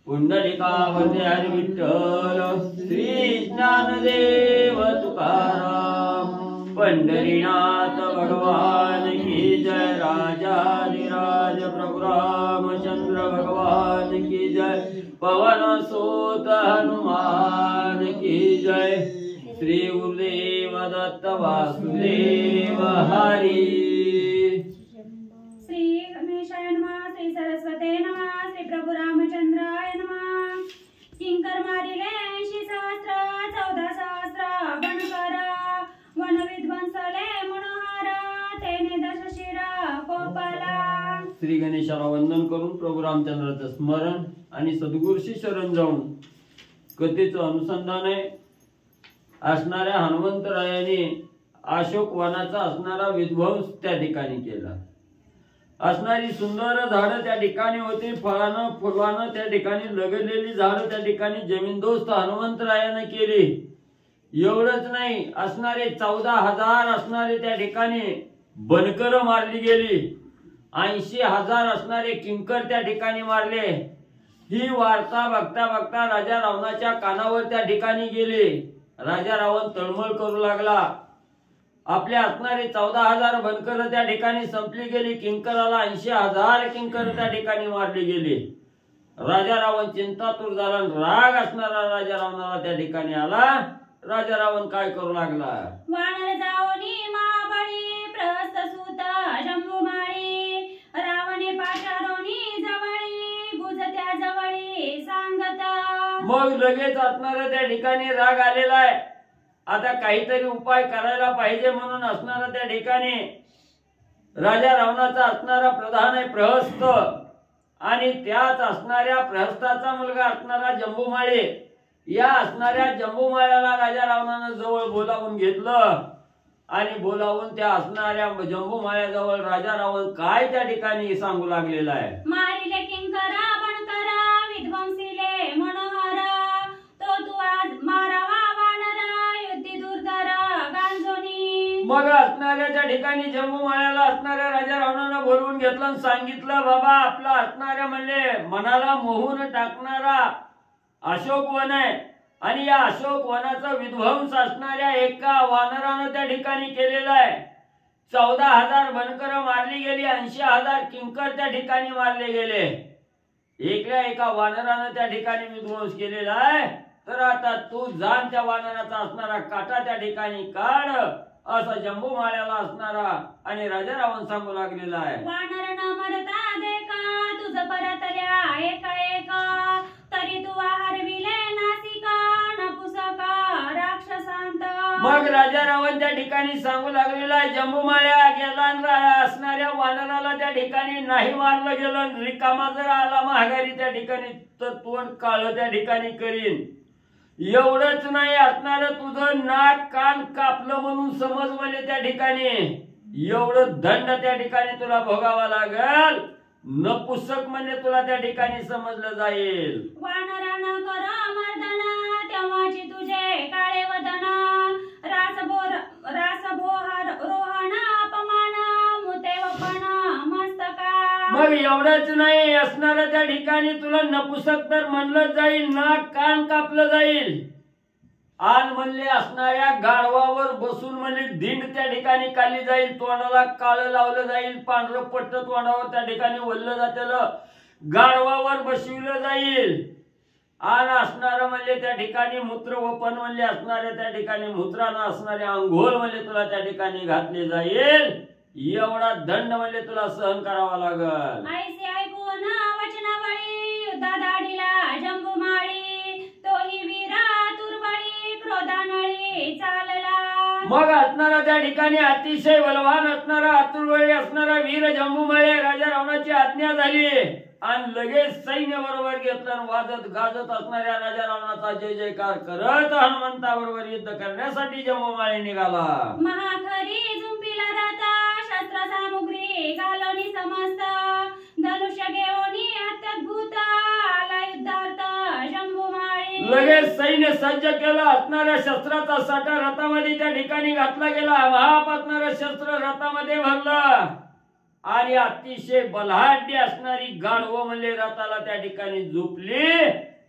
पुंडलिकावरती हरी विठ्ठल श्री ज्ञानदेव तुकाराम पंढरीनाथ भगवान की जय राजाधिराज प्रभु रामचंद्र भगवान की जय पवन सुत हनुमान की जय श्री गुरुदेव दत्त वासुदेव हरी श्री गणेशाय नमः श्री सरस्वते नमः श्री प्रभु रामचंद्राय नमः किंकर मारिले 80 सहस्त्र 14 सहस्त्र बनकरा वन विध्वंसले मनोहरा तेने दशशिरा कोपाला। श्री गणेशाला वंदन करून प्रभू रामचंद्राचं स्मरण आणि सद्गुरूशी शरण जाऊन कथेचं अनुसंधान आहे। असणाऱ्या हनुमंतरायाने अशोक वनाचा असणारा विध्वंस त्या ठिकाणी केला। असणारी सुंदर झाडं त्या ठिकाणी होती, फळानं फुलवानं त्या ठिकाणी लगलेली झाडं त्या ठिकाणी जमीनदोस्त हनुमंतरायाने केली। एवढंच नाही, असणारे 14,000 असणारे त्या ठिकाणी बनकर मारली गेली, 80,000 असणारे किंकर त्या ठिकाणी मारले। ही वार्ता बघता बघता राजा रावणाच्या कानावर त्या ठिकाणी गेली। राजा रावण तळमळ करू लागला। आपले असणारे 14,000 बनकर त्या ठिकाणी संपली गेली, किंकराला 80,000 किंकर त्या ठिकाणी मारले गेले। राजा रावण चिंतातूर झाला, राग असणारा राजा रावणाला त्या ठिकाणी आला। राजा रावण काय करू लागला, वानर जाओनी महाबळी प्रस्थ सूत जंबुमाळी रावणे पाचारोनी जवळी गुजत्या जवळी सांगता। मग लगेच असणारा त्या ठिकाणी राग आलेला आहे। आता काहीतरी उपाय करायला पाहिजे म्हणून असणारा त्या ठिकाणी राजा रावणाचा असणारा प्रधान आहे प्रहस्त, आणि त्याच असणाऱ्या प्रहस्ताचा मुलगा असणारा जंबुमाळे, या असणाऱ्या जंबुमाळ्याला राजा रावणानं जवळ बोलावून घेतलं। आणि बोलावून त्या असणाऱ्या जंबुमाळ्याजवळ राजा रावण काय त्या ठिकाणी सांगू लागलेला आहे, मारिले किंकरा बनकरा विध्वंसिले मनोहरा तो तू आज मारावा वानरा युद्धी दुर्धरा गांजोनी। मग असणाऱ्या त्या ठिकाणी जंबुमाळ्याला असणाऱ्या राजा रावणानं बोलवून घेतलं आणि सांगितलं, बाबा आपला असणाऱ्या म्हणले मनाला मोहून टाकणारा अशोक वन आहे, आणि या अशोक वनाचा विध्वंस असणाऱ्या एका वानरानं त्या ठिकाणी केलेला आहे। 14,000 बनकर मारली गेली, 80,000 किंकर त्या ठिकाणी मारले गेले। एका वानरानं त्या ठिकाणी विध्वंस केलेला आहे। तर आता तू जाण त्या वानराचा असणारा काटा त्या ठिकाणी काढ, असा जंबुमाळ्याला असणारा आणि राजा रावण सांगू लागलेला आहे। वानर न मरता देखा तुझ परतल्या एका एका तरी तू हरविले नासिका नपुसका राक्षसांत। मग राजा रावण त्या ठिकाणी सांगू लागलेला आहे, जंबुमाळ्या गेला असणाऱ्या वानराला त्या ठिकाणी नाही मारलं गेलं, रिकामा जर आला महागारी त्या ठिकाणी तर तोंड काळ त्या ठिकाणी करीन। एवढंच नाही, असणार तुझं नाक कान कापलं म्हणून समज म्हणजे त्या ठिकाणी एवढं दंड त्या ठिकाणी तुला भोगावा लागल। नपुसक म्हणजे तुला त्या ठिकाणी समजलं जाईल। वानरानं कर मर्दना तेव्हाची तुझे काळे वदना रासभोहर रोहण अपमान मुतेवपण मस्तका। मग एवढंच नाही, असणार त्या ठिकाणी तुला नपुसक तर म्हणलं जाईल, नाक कान कापलं जाईल। आन म्हणले असणाऱ्या गाढवावर बसून म्हणजे धिंड त्या ठिकाणी काढली जाईल, तोंडाला काळं लावलं जाईल, पांढरं पट्ट तोंडावर त्या ठिकाणी वळलं जातेल, गाढवावर बसविलं जाईल। आन असणारं म्हणजे त्या ठिकाणी मूत्र वपन म्हणजे असणाऱ्या त्या ठिकाणी मूत्रानं असणारे अंघोळ म्हणजे तुला त्या ठिकाणी घातले जाईल। एवढा दंड म्हणजे तुला सहन करावा लागल। ऐसे ऐकून वचनावळी युद्धा धाडीला जंबुमाळी तोही वीरा तुरबळी क्रोधानळी चालला। मग असणारा त्या ठिकाणी अतिशय बलवान असणारा आतुरवळी असणारा वीर जंबुमाळे राजा रावणाची आज्ञा झाली आणि लगेच सैन्य बरोबर घेतलं, वाजत गाजत असणाऱ्या राजा रावणाचा जय जयकार करत हनुमंताबरोबर युद्ध करण्यासाठी जंबुमाळे निघाला। महाखरी जुंपीला राता शस्त्र सामुग्री घालोनी समस्त धनुष्य घेऊनी अत्याद्भुत आला युद्धार्थ जंबुमाळी। लगेच सैन्य सज्ज केलं, असणाऱ्या शस्त्राचा साठा रथामध्ये त्या ठिकाणी घातला गेला, महाप असणारं शस्त्र रथामध्ये भरलं आणि अतिशय बलाढ्य असणारी गाढवं म्हणले रथाला त्या ठिकाणी झोपली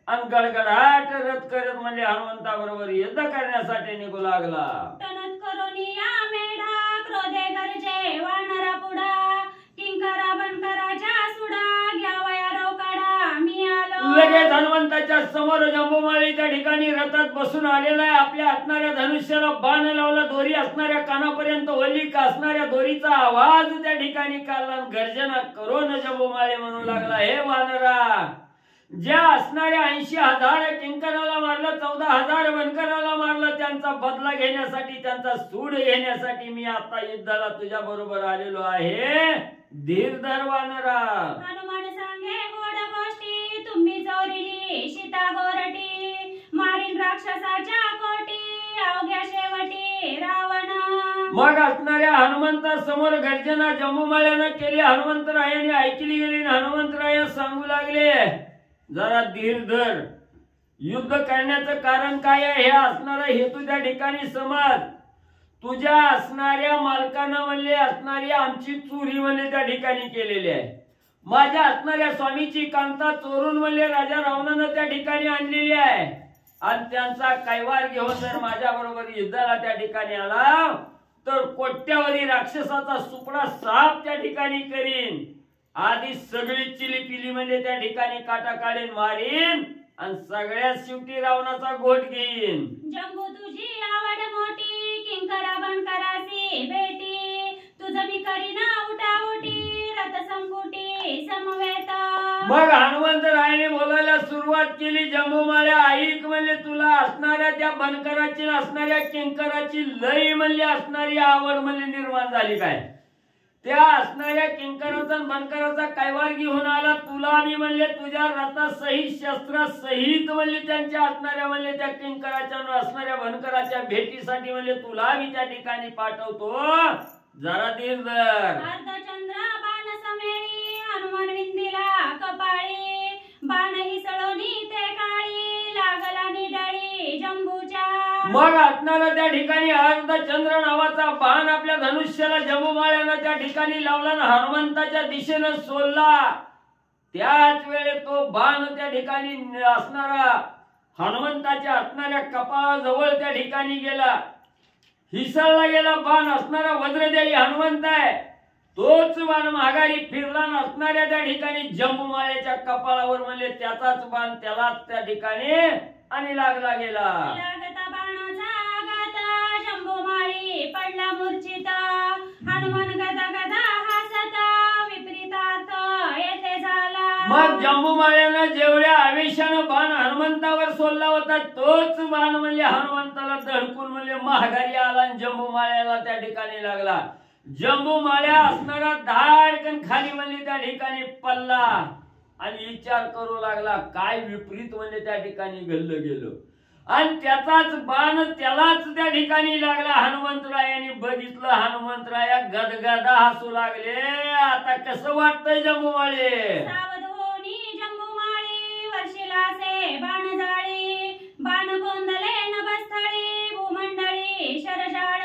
आणि गडगडाट रथ करत म्हणजे हनुमंताबरोबर युद्ध करण्यासाठी निघू लागला. तनत करोनिया मेढा क्रोधे गरजे वानरा पुढा किंकरा बनकराच्या सुडा घ्यावया रोकडा मी आलो. लगेच हनुमंताच्या समोर जंबूमाळी त्या ठिकाणी रथात बसून आलेला आहे. आपल्या असणाऱ्या धनुष्याला बाण लावला. दोरी असणाऱ्या कानापर्यंत ओली का असणाऱ्या दोरीचा आवाज त्या ठिकाणी काढला. गर्जना करून जंबूमाळी म्हणू लागला, हे वानरा, ज्या असणाऱ्या 80,000 किंकराला मारलं, 14,000 बनकराला मारलं, त्यांचा बदला घेण्यासाठी, त्यांचा सूड घेण्यासाठी मी आता युद्धाला तुझ्या बरोबर आलेलो आहे. धीर धर वानरा. हनुमान सांगे गोड गोष्टी तुम्ही चोरिली सीता गोरटी मारीन राक्षसाच्या कोटी अवघ्या शेवटी रावण. मग असणाऱ्या हनुमंता समोर गर्जना जंबूमाळ्यानं केली. हनुमंतरायाने ऐकली गेली. हनुमंतराय सांगू लागले, जरा धीर धर. युद्ध करण्याचं कारण काय आहे हे असणारा हेतू त्या ठिकाणी समज. तुझ्या असणाऱ्या मालकानं म्हणले असणारी आमची चोरी म्हणले त्या ठिकाणी केलेली आहे. माझ्या असणाऱ्या स्वामीची कांता चोरून म्हणले राजा रावणानं त्या ठिकाणी आणलेली आहे. आणि त्यांचा कैवार घेऊन जर माझ्या बरोबर युद्धाला त्या ठिकाणी आला तर कोट्यावधी राक्षसाचा सुपडा साप त्या ठिकाणी करीन. आधी सगळी चिली पिली म्हणजे त्या ठिकाणी काटा काढेन, मारीन आणि सगळ्यात शेवटी रावणाचा गोठ घेईन. जंबू तुझी आवड मोठी किंकरा बनकरासी भेटी तुझं मी करीना उठाउटी रथ संपुटी समवेत. मग हनुमंतरायाने बोलायला सुरुवात केली. जंबूमाळ्या ऐक म्हणले, तुला असणाऱ्या त्या बनकराची असणाऱ्या किंकराची लई म्हणले असणारी आवड म्हणले निर्माण झाली काय. त्या असणाऱ्या किंकराचा बनकराचा कैवार घेऊन आला. तुला मी म्हणले तुझ्या रथासहित शस्त्रासहित म्हणले त्यांच्या असणाऱ्या म्हणले त्या किंकराच्या असणाऱ्या बनकराच्या भेटीसाठी म्हणले तुला मी त्या ठिकाणी पाठवतो. जरा धीर धर. अर्धचंद्र बाण समेळी हनुमान विंदिला कपाळी बाण ही सळोनी ते काळी लागला निडळी जंबूच्या. मग असणारा त्या ठिकाणी अर्धचंद्र नावाचा बाण आपल्या धनुष्याला जंबूमाळ्यानं त्या ठिकाणी लावला आणि हनुमंताच्या दिशेनं सोडला. त्याच वेळेत तो बाण त्या ठिकाणी असणारा हनुमंताच्या असणाऱ्या कपाळाजवळ त्या ठिकाणी गेला. हिसळला गेला बाण. असणारा वज्रदेही हनुमंत आहे. तोच बाण माघारी फिरला असणाऱ्या त्या ठिकाणी जंबूमाळ्याच्या कपाळावर म्हणले त्याचाच बाण त्यालाच त्या ठिकाणी आणि लागला गेला. लागता बाणाचा आघात जंबूमाळी पडला मूर्छित हनुमान गदा गदा हसता विपरीतार्थ येथे झाला. मग जंबूमाळ्यानं जेवढ्या आवेशानं बाण हनुमंतावर सोडला होता तोच बाण म्हणजे हनुमंताला धडकून म्हणजे महागारी आला आणि जंबूमाळ्याला त्या ठिकाणी लागला. जंबूमाळ्या असणारा धाडकन खाली म्हणजे त्या ठिकाणी पडला आणि विचार करू लागला काय विपरीत म्हणजे त्या ठिकाणी घडलं गेलं. आणि त्याचाच बाण त्यालाच त्या ठिकाणी लागला. हनुमंतरायाने बघितलं. हनुमंतराया गदगदा हसू लागले. आता कसं वाटतंय जंबूमाळे. सावध होनी जंबूमाळी वर्षिलासे बाण जाळी बाण गोंदले नभस्थळी भूमंडळी शरजाळ.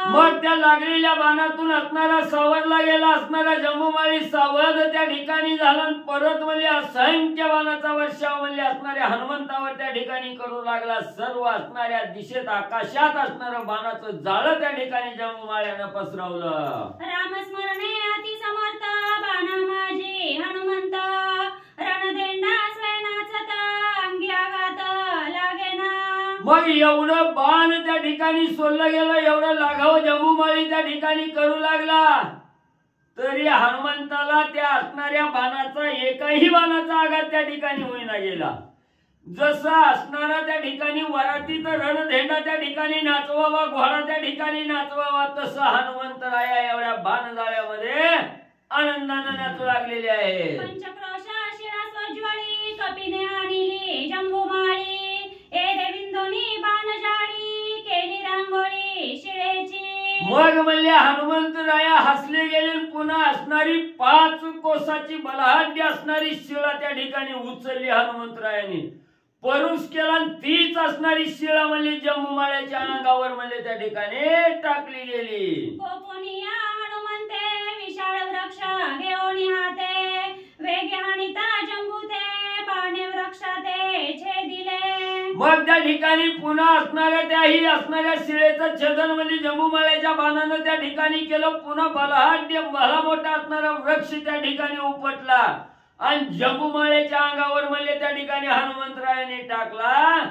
मग त्या लागलेल्या बाणातून असणारा सावरला गेला. असणारा जंबूमाळी सावध त्या ठिकाणी झाला. परत म्हणजे असंख्य बाणाचा वर्षाव म्हणजे असणाऱ्या हनुमंतावर त्या ठिकाणी करू लागला. सर्व असणाऱ्या दिशेत आकाशात असणारं बाणाचं जाळं त्या ठिकाणी जंबूमाळ्यानं पसरवलं. रामस्मरणे अति समर्थ बाणा माझी हनुमंत रणदेंडा स्वयनाचता अंगी आघात लागेना. मग एवढं बाण त्या ठिकाणी सोडलं गेलं. एवढं लाघव जंबूमाळी त्या ठिकाणी करू लागला तरी हनुमंताला त्या असणाऱ्या बाणाचा एकही बाणाचा आघात त्या ठिकाणी होईना गेला. जसं असणारा त्या ठिकाणी वरातीत रणधेंडा त्या ठिकाणी नाचवावा, घोडा त्या ठिकाणी नाचवावा, तसं हनुमंतराया एवढ्या बाण जाळ्यामध्ये आनंदाने नाचू लागलेले आहे. पंचक्रोश शिळा स्वज्वळी कपिने आणली जंबूमाळी ए देविंदोनी बाण जाळी केली रांगोळी शिळेची. मग म्हणले हनुमंतराया हसले गेले. पुन्हा असणारी 5 कोसाची बलाढ्य असणारी शिळा त्या ठिकाणी उचलली हनुमंतरायाने. परुष केला. तीच असणारी शिळा म्हणली जंबूमाळ्याच्या अंगावर म्हणले त्या ठिकाणी टाकली गेली. गोपोनिया हनुमंते विशाळ वृक्ष घेऊन हाते वेगे हाणिता जंबूते पाने वृक्षाते छेदिले. मग त्या ठिकाणी पुन्हा असणाऱ्या त्याही असणाऱ्या शिळेचं छेदन म्हणजे जंबूमाळ्याच्या बाणानं त्या ठिकाणी केलं. पुन्हा बलहाढ्य भला मोठा असणारा वृक्ष त्या ठिकाणी उपटला आणि जंबूमाळ्याच्या अंगावर म्हणजे त्या ठिकाणी हनुमंतरायाने टाकला.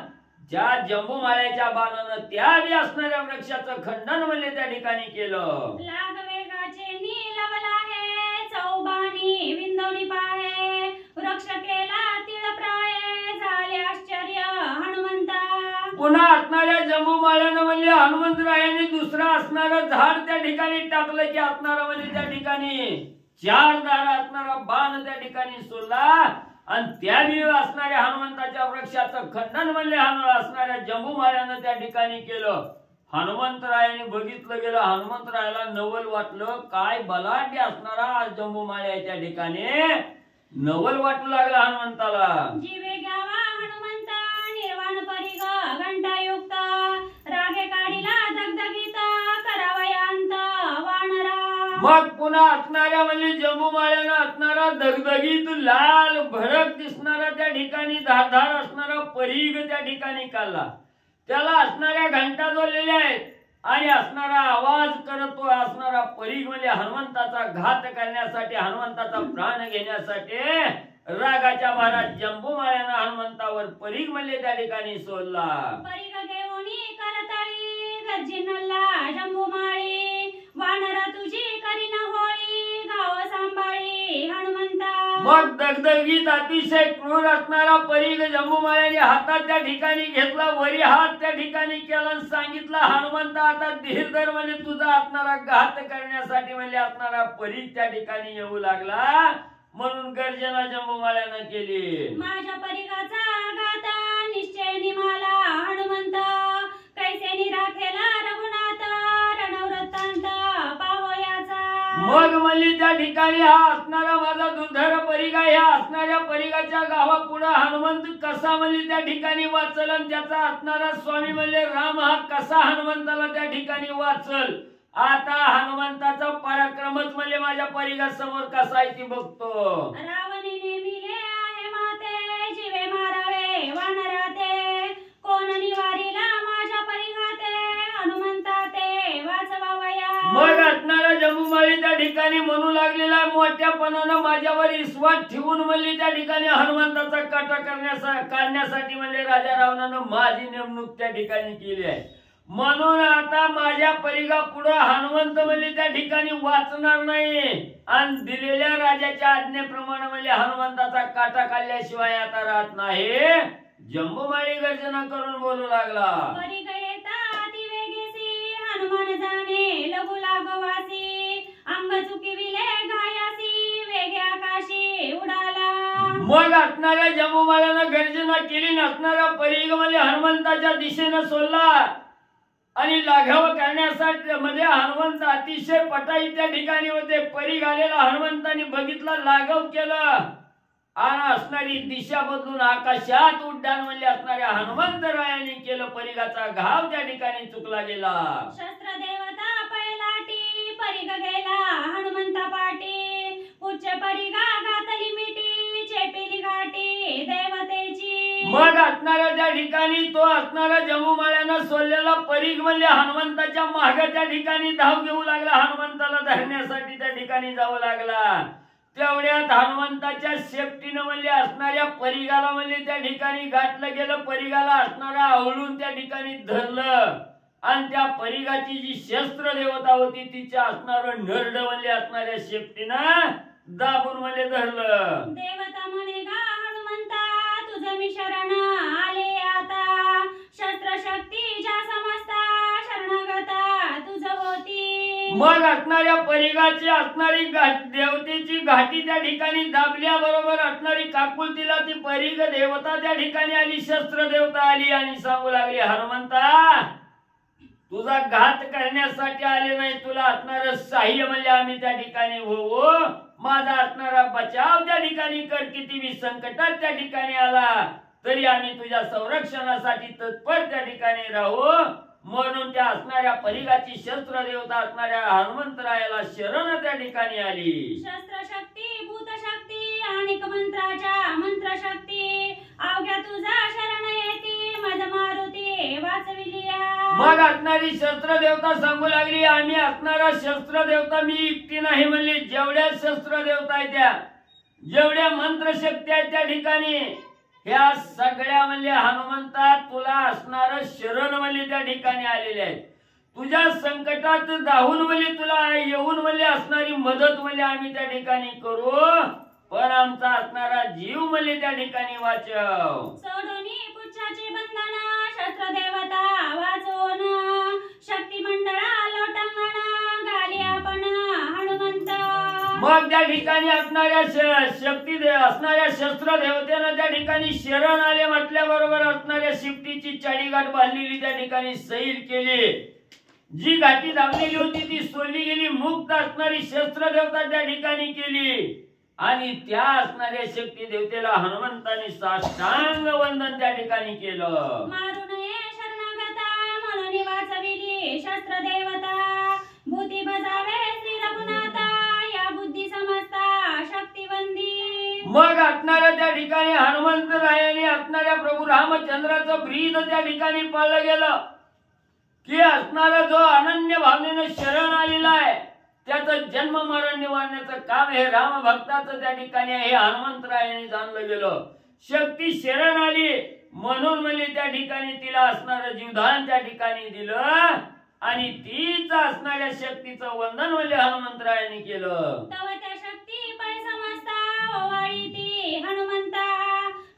ज्या जंबूमाळ्याच्या बाणानं त्याही असणाऱ्या वृक्षाचं खंडन म्हणजे त्या ठिकाणी केलं. लाग वेगाचे नीलवला हे चौबानी विंदवणी पाहे वृक्ष केला तिळप्राय झाले आश्चर्य हनुमंता. पुन्हा असणाऱ्या जंबूमाळ्यानं म्हणजे हनुमंतरायाने दुसरा असणारं झाड त्या ठिकाणी टाकलं की असणारा म्हणजे त्या ठिकाणी 4 दारा असणारा बाण त्या ठिकाणी सोडला आणि त्यावेळी असणाऱ्या हनुमंताच्या वृक्षाचं खंडन म्हणजे असणाऱ्या जंबूमाळ्यानं त्या ठिकाणी केलं. हनुमंतरायाने बघितलं गेलं. हनुमंतरायाला नवल वाटलं. काय बलाढ्य असणारा जंबूमाळ्या त्या ठिकाणी नवल वाटू लागला हनुमंताला. जीवे घ्यावा हनुमंता निर्वाण परिग घंटायुक्त रागे काढिला दगदगीत करावयांत वानरा. मग पुन्हा असणाऱ्या म्हणजे जंबूमाळ्यानं असणारा दगदगीत लाल भडक दिसणारा त्या ठिकाणी धारधार असणारा परीघ त्या ठिकाणी काढला. त्याला असणाऱ्या घंटा जोडलेल्या आहेत आणि असणारा आवाज करतो. असणारा परीघ म्हणजे हनुमंताचा घात करण्यासाठी हनुमंताचा प्राण घेण्यासाठी रागाच्या भारात जंबूमाळ्यानं हनुमंतावर परीघ म्हणजे त्या ठिकाणी सोडला. परिग घेऊन करतळी गर्जिनल्ला जंबूमाळी वानरा तुझी करीन होळी गाव सांभाळी हनुमंता. मग दगदगीत अतिशय क्रूर असणारा परीघ जंबूमाळ्याने हातात त्या ठिकाणी घेतला. वरी हात त्या ठिकाणी केला आणि सांगितला हनुमंता आता धीर धर म्हणजे तुझा असणारा घात करण्यासाठी म्हणजे असणारा परीघ त्या ठिकाणी येऊ लागला. म्हणून गर्जना जंबूमाळ्यानं केली. माझ्या परिगाचा घात निश्चय मला हनुमंत कैसे राखेला रघुनाथ रणवृत्तांत पाहोयाचा. मग म्हणली त्या ठिकाणी हा असणारा माझा दुर्धर परीघ ह्या असणाऱ्या परीघाच्या गावापुढे हनुमंत कसा म्हणली त्या ठिकाणी वाचल आणि त्याचा असणारा स्वामी म्हणजे राम हा कसा हनुमंताला त्या ठिकाणी वाचल. आता हनुमंताचा पराक्रमच म्हणजे माझ्या परीघासमोर कसा आहे ती बघतो. रावणीने मिले आहे माते जीवे मारावे वानराते कोण निवारीला माझ्या परिघाते हनुमंता ते वाचवावया. मग असणारा जंबूमाळी त्या ठिकाणी म्हणू लागलेला मोठ्यापणानं माझ्यावर विश्वास ठेवून म्हणली त्या ठिकाणी हनुमंताचा काटा काढण्यासाठी म्हणजे राजा रावणानं माझी नेमणूक त्या ठिकाणी केली आहे. म्हणून आता माझ्या परिघा पुढे हनुमंत म्हणजे त्या ठिकाणी वाचणार नाही आणि दिलेल्या राजाच्या आज्ञेप्रमाणे म्हणजे हनुमंताचा काटा काढल्याशिवाय आता राहत नाही. जंबूमाळी गर्जना करून बोलू लागला. परिघ येता अतिवेगेसी हनुमान जाणे लघु लागवासी अंग चुकिविले घायासी वेगे आकाशी उडाला. मग असणाऱ्या जंबूमाळ्यानं गर्जना केली. नसणारा परीघ म्हणजे हनुमंताच्या दिशेनं सोडला आणि लाघव करण्यासाठी म्हणजे हनुमंत अतिशय पटाई त्या ठिकाणी होते. परीघ आलेला हनुमंताने बघितला लाघव केलं आणि असणारी दिशा बदलून आकाशात उड्डाण म्हणजे असणाऱ्या हनुमंतरायाने केलं. परीघाचा घाव त्या ठिकाणी चुकला गेला. शस्त्र देवता पैलाटी परिघ गेला हनुमंता पाटी उच्च परिघा घातली मिठी चेपेली घाटी देवतेची. मग असणाऱ्या त्या ठिकाणी तो असणारा जंबूमाळ्यानं सोडलेला परीघ म्हणजे हनुमंताच्या मागे त्या ठिकाणी धाव घेऊ लागला. हनुमंताला धरण्यासाठी त्या ठिकाणी जावं लागला. तेवढ्यात हनुमंताच्या शेपटीनं म्हणजे असणाऱ्या परीघाला म्हणजे त्या ठिकाणी गाठलं गेलं. परीघाला असणारा आवळून त्या ठिकाणी धरलं आणि त्या परीघाची जी शस्त्र देवता होती तिच्या असणारं नरड म्हणजे असणाऱ्या शेपटीनं दाबून म्हणजे धरलं. देवता म्हणे गा हनुमंता तुझं मी शरण आले आता शस्त्र शक्ती ज्या समजता शरणागता तुझं होती. मग असणाऱ्या परीघाची असणारी देवतेची घाटी त्या ठिकाणी दाबल्याबरोबर असणारी काकुलतीला ती परीघ देवता त्या ठिकाणी आली. शस्त्र देवता आली आणि सांगू लागली हनुमंता तुझा घात करण्यासाठी आले नाही. तुला असणार साह्य म्हणजे आम्ही त्या ठिकाणी होऊ. माझा असणारा बचाव त्या ठिकाणी कर. किती संकटात त्या ठिकाणी आला तरी आम्ही तुझ्या संरक्षणासाठी तत्पर त्या ठिकाणी राहू. म्हणून त्या असणाऱ्या परिघाची शस्त्र देवता असणाऱ्या हनुमंतरायाला शरण त्या ठिकाणी आली. शस्त्र शक्ती भूत शक्ती आणि मंत्र शक्ती अवघ्या तुझा शरण येती मज मारुती वाचविलिया. मग असणारी शस्त्र देवता सांगू लागली, आम्ही असणारा शस्त्र देवता मी एकटी नाही म्हणली, जेवढ्या शस्त्र देवता आहेत त्या, जेवढ्या मंत्र शक्ती आहेत त्या ठिकाणी, ह्या सगळ्या म्हणले हनुमंता तुला असणार शरण म्हणले त्या ठिकाणी आलेले आहेत. तुझ्या संकटात धावून म्हणले तुला येऊन म्हणले असणारी मदत म्हणले आम्ही त्या ठिकाणी करू, पण आमचा असणारा जीव म्हणले त्या ठिकाणी वाचव. सोडोनी पुच्छाचे बंधन शस्त्र देवता वाचवून शक्ती मंडळा लोटंगण घाली आपण हनुमंत. मग त्या ठिकाणी असणाऱ्या असणाऱ्या शस्त्र देवतेनं त्या ठिकाणी शरण आले म्हटल्याबरोबर असणाऱ्या शिफ्टीची चाडीघाट बांधलेली त्या ठिकाणी सैल केली. जी घाटी दाबलेली होती ती सोडली गेली. मुक्त असणारी शस्त्र देवता त्या ठिकाणी केली आणि त्या असणाऱ्या शक्ती देवतेला हनुमंतांनी साष्टांग वंदन त्या ठिकाणी केलं. मारू नये शरणागता म्हणून वाचविली शस्त्र देवता भूती बजावे श्री रघुनाथा या बुद्धी समजता शक्तिवंदी. मग असणाऱ्या त्या ठिकाणी हनुमंतरायाने असणाऱ्या प्रभू रामचंद्राचं ब्रीद त्या ठिकाणी पाळलं गेलं की असणारा जो अनन्य भावनेनं शरण आलेला आहे त्याचं जन्म मरण निवारण्याचं काम हे राम भक्ताचं त्या ठिकाणी हे हनुमंतरायाने जाणलं गेलं. शक्ती शरण आली म्हणून म्हणजे त्या ठिकाणी तिला असणारं जीवदान त्या ठिकाणी दिलं आणि तीच असणाऱ्या शक्तीचं वंदन म्हणजे हनुमंतरायाने केलं. तव त्या शक्ती पै समजता ओवाळी ती हनुमंता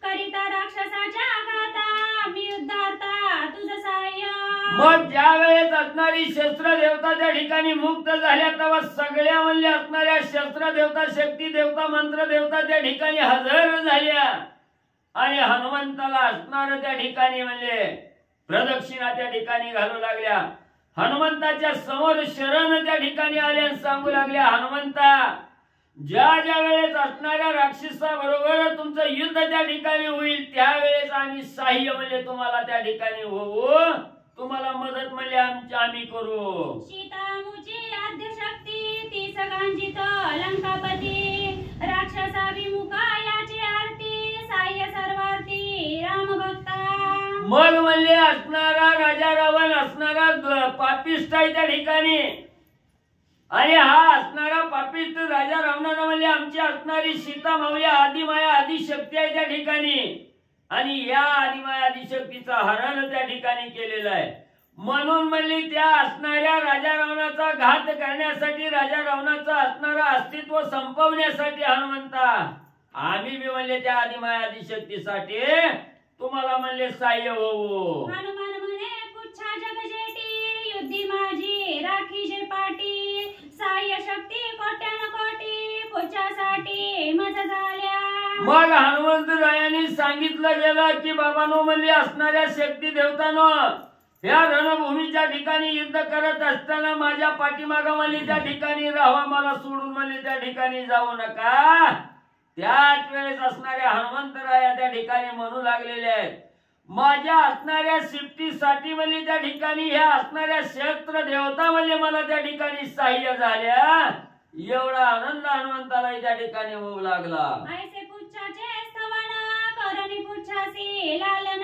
करिता राक्षसाच्या घाता मी उद्धारता तुझं सहाय्य. मग ज्या वेळेस असणारी शस्त्र देवता त्या ठिकाणी मुक्त झाल्या तेव्हा सगळ्या म्हणजे असणाऱ्या शस्त्र देवता शक्ती देवता मंत्र देवता त्या ठिकाणी हजर झाल्या आणि हनुमंताला असणार त्या ठिकाणी म्हणजे प्रदक्षिणा त्या ठिकाणी घालू लागल्या. हनुमंताच्या समोर शरण त्या ठिकाणी आल्या आणि सांगू लागल्या, हनुमंता ज्या ज्या वेळेस असणाऱ्या राक्षसाबरोबर तुमचं युद्ध त्या ठिकाणी होईल त्यावेळेस आम्ही सहाय्य म्हणजे तुम्हाला त्या ठिकाणी होऊ, तुम्हाला मदत म्हणजे आम्ही करू. सीतामुची आद्य शक्ती ती सगळ्यांचीच लंकापती राक्षसाभिमुख याची आरती सहाय्य सर्वार्थी राम भक्ता. मग म्हणजे असणारा राजा रावण असणारा पापिष्ट आहे त्या ठिकाणी आणि हा असणारा पापिष्ट राजा रावणानं म्हणजे आमची असणारी सीता मावली आदिमाया आदिशक्ती आहे त्या ठिकाणी आणि या आदिमाया आदिशक्तीचा हरण त्या ठिकाणी केलेला आहे. म्हणून म्हणली त्या असणाऱ्या राजा रावणाचा घात करण्यासाठी राजा रावणाचं असणारं अस्तित्व संपवण्यासाठी हनुमंता आम्ही बी म्हणले त्या आदिमाया आदिशक्तीसाठी तुम्हाला म्हणले सहाय्य होऊ. हनुमान म्हणे पुच्छा जगजेटी युद्धी माझी राखी जे पाटी सहाय्य शक्ती कोट्यान कोटी पुच्छासाठी मज झाल्या. मग हनुमंतरायांनी सांगितलं गेलं की बाबांनो म्हणले असणाऱ्या शक्ती देवतानं ह्या रणभूमीच्या ठिकाणी युद्ध करत असताना माझ्या पाठीमागं म्हणले त्या ठिकाणी राहावा, मला सोडून म्हणले त्या ठिकाणी जाऊ नका. त्याच वेळेस असणाऱ्या हनुमंतराया त्या ठिकाणी म्हणू लागलेले आहेत, माझ्या असणाऱ्या शिफ्टीसाठी म्हणले त्या ठिकाणी ह्या असणाऱ्या शस्त्र देवता म्हणले मला त्या ठिकाणी सहाय्य झाल्या. एवढा आनंद हनुमंताला त्या ठिकाणी होऊ लागला. ऐसे पुच्छाचे स्तवन करणी पुच्छासी लालन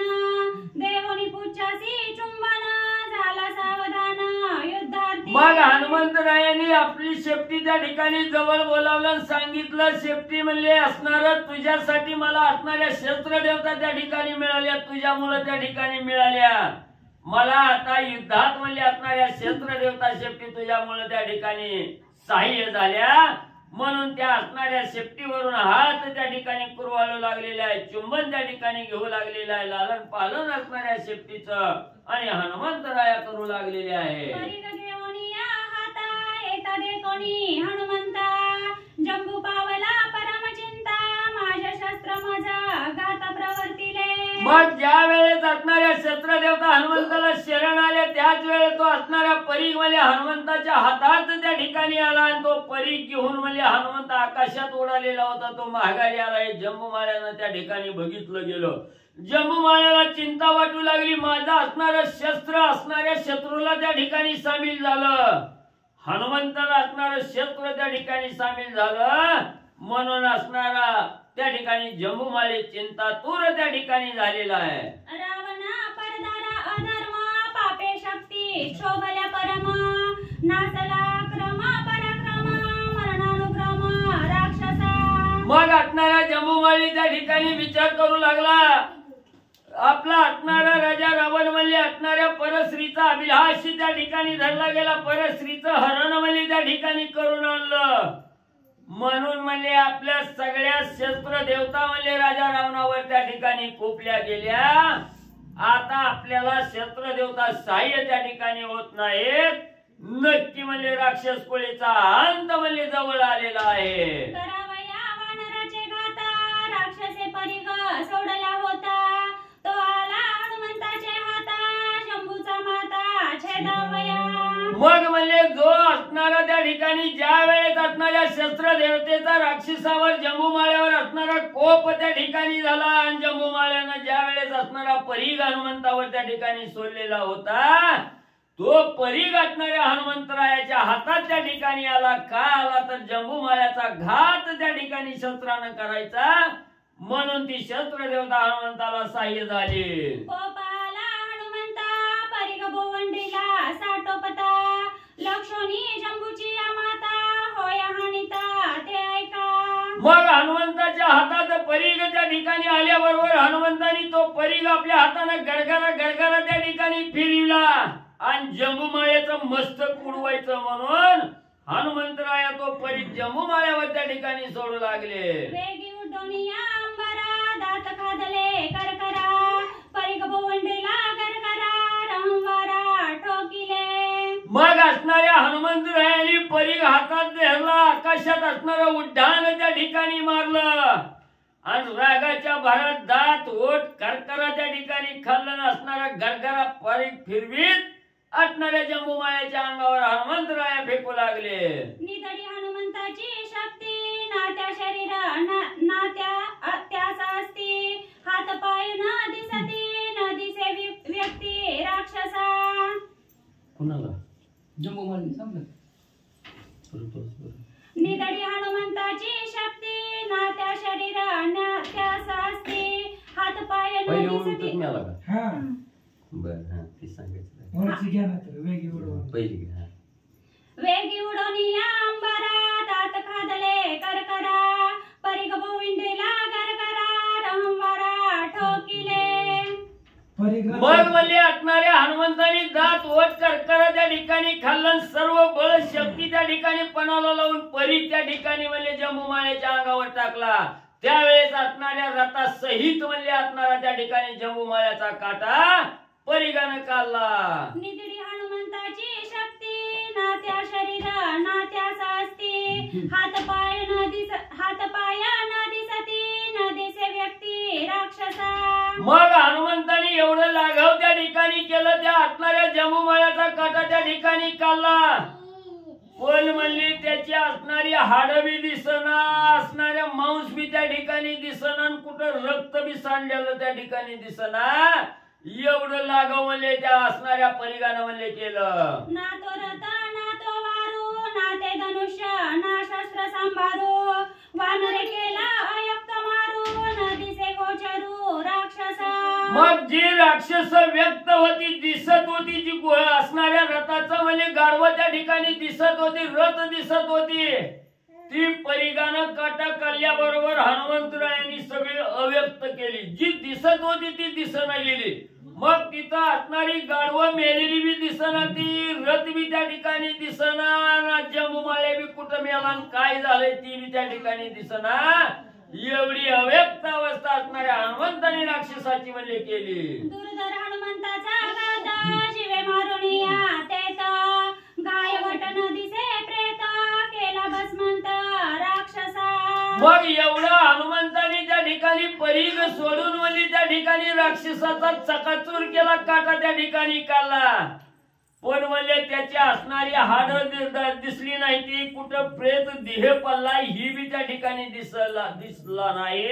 देवनी पुच्छासी चुंबन झाला सावधान युद्धार्थी. मग हनुमंतरायांनी आपली शेपटी त्या ठिकाणी जवळ बोलावलं सांगितलं, शेपटी म्हणले असणार तुझ्यासाठी मला असणाऱ्या शस्त्र देवता त्या ठिकाणी मिळाल्या, तुझ्यामुळे त्या ठिकाणी मिळाल्या. मला आता युद्धात म्हणले असणाऱ्या शस्त्र देवता शेपटी तुझ्यामुळे त्या ठिकाणी सहाय्य झाल्या. म्हणून त्या असणाऱ्या शेपटीवरून हात त्या ठिकाणी कुरवाळू लागलेले आहे, चुंबन त्या ठिकाणी घेऊ लागलेलं आहे, लालन पालन असणाऱ्या शेपटीचं आणि हनुमंतराया करू लागलेले आहे. हनुमंता जंबू पावला परमचिंता माझ्या शस्त्र माझा घात प्रवर्तिले. मग ज्या वेळेस असणाऱ्या शस्त्र देवता हनुमंताला शरण आले त्याच वेळेस तो असणाऱ्या परीघ म्हणजे हनुमंताच्या हातात त्या ठिकाणी आला आणि तो परीघ घेऊन म्हणजे हनुमंत आकाशात उडालेला होता तो माघारी आला. जंबू माळ्यानं त्या ठिकाणी बघितलं गेलं. जंबूमाळ्याला चिंता वाटू लागली. माझं असणारं शस्त्र असणाऱ्या शत्रूला त्या ठिकाणी सामील झालं. हनुमंताला असणारं शस्त्र त्या ठिकाणी सामील झालं. म्हणून असणारा त्या ठिकाणी जंबूमाळी चिंतातूर त्या ठिकाणी झालेला आहे. रावणा परदारा अधर्म पापे शक्ती क्षोभल्या परम नासला क्रम पराक्रम मरणानुक्रम राक्षसा. मग असणारा जंबूमाळी त्या ठिकाणी विचार करू लागला. आपला असणारा राजा रावण म्हणजे असणाऱ्या परस्त्रीचा अभिलाषी त्या ठिकाणी धरला गेला. परस्त्रीचं हरण म्हणजे त्या ठिकाणी करून आणलं. म्हणून म्हणजे आपल्या सगळ्या शस्त्र देवता म्हणजे राजा रावणावर त्या ठिकाणी कोपल्या गेल्या. आता आपल्याला शस्त्र देवता सहाय्य त्या ठिकाणी होत नाहीत. नक्की म्हणजे राक्षस कुळीचा अंत म्हणजे जवळ आलेला आहे. करावया वानराचे घाता राक्षसे परिग सोडला होता. तो आला हनुमंताचे हाता शंभूचा माता छेदावया. मग म्हणजे जो असणारा त्या ठिकाणी ज्या वेळेस असणाऱ्या शस्त्र देवतेचा राक्षसावर जंबूमाळ्यावर असणारा कोप त्या ठिकाणी झाला आणि जंबूमाळ्यानं ज्या वेळेस असणारा परीघ हनुमंतावर त्या ठिकाणी सोडलेला होता, तो परीघ असणाऱ्या हनुमंतरायाच्या हातात त्या ठिकाणी आला. का आला तर जंबूमाळ्याचा घात त्या ठिकाणी शस्त्रानं करायचा. म्हणून ती शस्त्र देवता हनुमंताला सहाय्य झाली. कोपाला हनुमंता परिग बोवंडीला साठोपता लक्षणी जंबूची माता होय हानिता ते ऐका. मग हनुमंताच्या हातात परीघ त्या ठिकाणी आल्याबरोबर हनुमंतानी तो परीघ आपल्या हाताने गरगरा गरगरा त्या ठिकाणी फिरविला आणि जंबूमाळ्याचं मस्तक उडवायचं म्हणून हनुमंतराया तो परीघ जंबूमाळ्यावर त्या ठिकाणी सोडू लागले. वेगी उड्डोनिया अंबरा दात खादले करकरा परिग बोवंडीला गरगरा रंवारा ठोकिले. मग असणाऱ्या हनुमंतरायांनी परीघ हातात धरला. आकाशात असणारं उड्डाण त्या ठिकाणी मारलं आणि रागाच्या भरात दात ओठ करकरा त्या ठिकाणी खाल्लं. असणारा गरगरा परीघ फिरवीत असणाऱ्या जंबूमाळ्याच्या अंगावर हनुमंतराया फेकू लागले. निधडी हनुमंताची शक्ती नात्या शरीर नात्या अत्यासा असती. हात पाय न दिसती न दिसे व्यक्ती राक्षसा. कुणाला जंबूमाळी सांग. निधडी हनुमंताची शक्ती नात्या शरीर नात्यासा असती. हात पाय न दिसती. हा बर हा ती सांगायचं वरची घ्या ना तर वेगळी उडवा. पहिली घ्या. वेगी उडोनिया अंबरा दात खादले करकरा परिग बोविंडीला गरगरा रंवारा ठोकिले. मग म्हणजे असणाऱ्या हनुमंतानी दात ओठ करकरा त्या ठिकाणी खाल्लं. सर्व बळ शक्ती त्या ठिकाणी पणाला लावून परीघ त्या ठिकाणी म्हणजे जंबूमाळ्याच्या अंगावर टाकला. त्यावेळेस असणाऱ्या रथा सहित म्हणजे असणारा त्या ठिकाणी जंबूमाळ्याचा काटा परीघानं काढला. निधडी हनुमंताची शक्ती नात्या शरीर नात्यासा असती. हात पाय न दिसती न दिसे व्यक्ती राक्षसा. मग हनुमंतानी एवढं लाघव त्या ठिकाणी केलं. त्या असणाऱ्या जंबूमाळ्याचा काटा त्या ठिकाणी काढला. पण म्हणली त्याची असणारी हाडं बी दिसना, असणाऱ्या मांस बी त्या ठिकाणी दिसना, कुठं रक्त बी सांडलेलं त्या ठिकाणी दिसना. एवढं लाघव म्हणले त्या असणाऱ्या परीघानं म्हणले केलं. ना तो रथ ना तो वारू ना ते धनुष्य ना शस्त्र सांभारू. वानरे केला अयक्त मारू न दिसे गोचरू राक्षसा. मग जी राक्षस व्यक्त होती दिसत होती, जी असणाऱ्या रथाचं म्हणजे गाढवं त्या ठिकाणी दिसत होती, रथ दिसत होती, ती परीघानं काटा काढल्याबरोबर हनुमंतरायांनी सगळी अव्यक्त केली. जी दिसत होती ती दिसना गेली. मग तिथं असणारी गाढवं मेलेली बी दिसना, ती रथ बी त्या ठिकाणी दिसना, जंबूमाळ्या बी कुठं मेला काय झालंय ती बी त्या ठिकाणी दिसना. एवढी अव्यक्त अवस्था असणाऱ्या हनुमंताने राक्षसाची म्हणजे केली. दुर्धर हनुमंताचा घात शिवे मारुनिया तेत गायवट न दिसे प्रेत केला भस्मंत राक्षसा. मग एवढा हनुमंताने त्या ठिकाणी परीघ सोडून म्हणजे त्या ठिकाणी राक्षसाचा चकाचूर केला, काटा त्या ठिकाणी काढला. पण म्हणजे त्याची असणारी हाड दिसली नाही, ती कुठं प्रेत देह पडला ही बी त्या ठिकाणी दिसला नाही.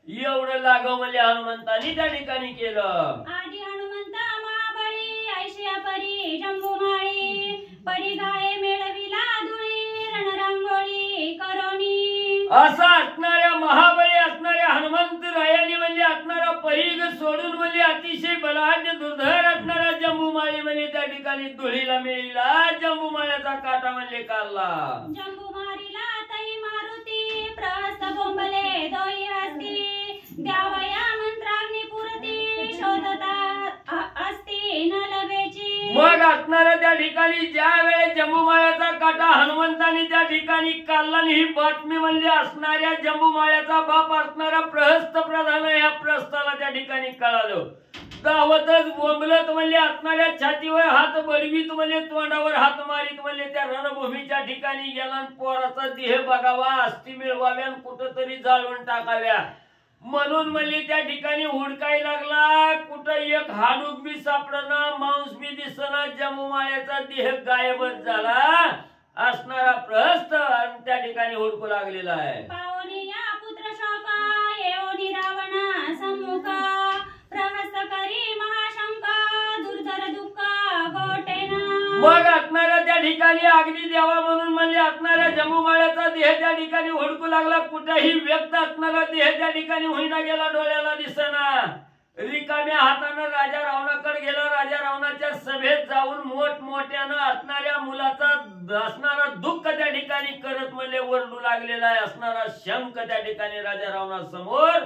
एवढं लागाव म्हणजे हनुमंतानी त्या ठिकाणी केलं. आदि हनुमंता महाबळी ऐशिया परी जंबुमाळी परी गाये मेळविला धुळी रणरांगोळी करोनी. असा असणाऱ्या महाबळी असणाऱ्या हनुमंत रायाने म्हणजे असणारा परीग सोडून म्हणजे अतिशय बलाढ्य दुर्धर असणारा जंबुमाळी म्हणजे त्या ठिकाणी धुळीला मिळाला. जंबुमाळ्याचा काटा म्हणजे काढला. जंबुमारीला तई मारुती प्रहस्त बोंबले दोई हस्ती द्यावया मंत्राग्नी पुरती शोधता असती न लभेची. मग असणाऱ्या त्या ठिकाणी ज्या वेळेस जंबुमाळ्याचा काटा हनुमंतानी त्या ठिकाणी काढला ही बातमी म्हणजे असणाऱ्या जंबुमाळ्याचा बाप असणारा प्रहस्त प्रधान या प्रस्थाला त्या ठिकाणी कळालं. धावतच बोंबलत म्हणजे असणाऱ्या छातीवर हात बडवीत म्हणजे तोंडावर हात मारीत म्हणजे त्या रणभूमीच्या ठिकाणी गेला. पोराचा देह बघावा अस्थी मिळवाव्या कुठंतरी जाळून टाकाव्या म्हणून म्हणजे त्या ठिकाणी हुडकाय लागला. कुठं एक हाडूक बी सापडना मांस बी दिसना. जंबुमाळ्याचा देह गायबच झाला. असणारा प्रहस्त आणि त्या ठिकाणी हुडकू लागलेला आहे. पावनी या पुत्र शोका येऊनी रावणा सम्मुखा प्रहस्त करी महाशंका दुर्धर दुःख गोटेना. मग असणाऱ्या त्या ठिकाणी अग्नी द्यावा म्हणून म्हणजे असणाऱ्या जंबुमाळ्याचा देह त्या ठिकाणी हुडकू लागला. कुठेही व्यक्त असणारा देह त्या ठिकाणी होईना गेला. डोळ्याला दिसना. रिकाम्या हातानं राजा रावणाकडे गेला. राजा रावणाच्या सभेत जाऊन मोठमोठ्यानं असणाऱ्या मुलाचा असणारा दुःख त्या ठिकाणी करत म्हणजे ओरडू लागलेला आहे. असणारा शंख त्या ठिकाणी राजा रावणासमोर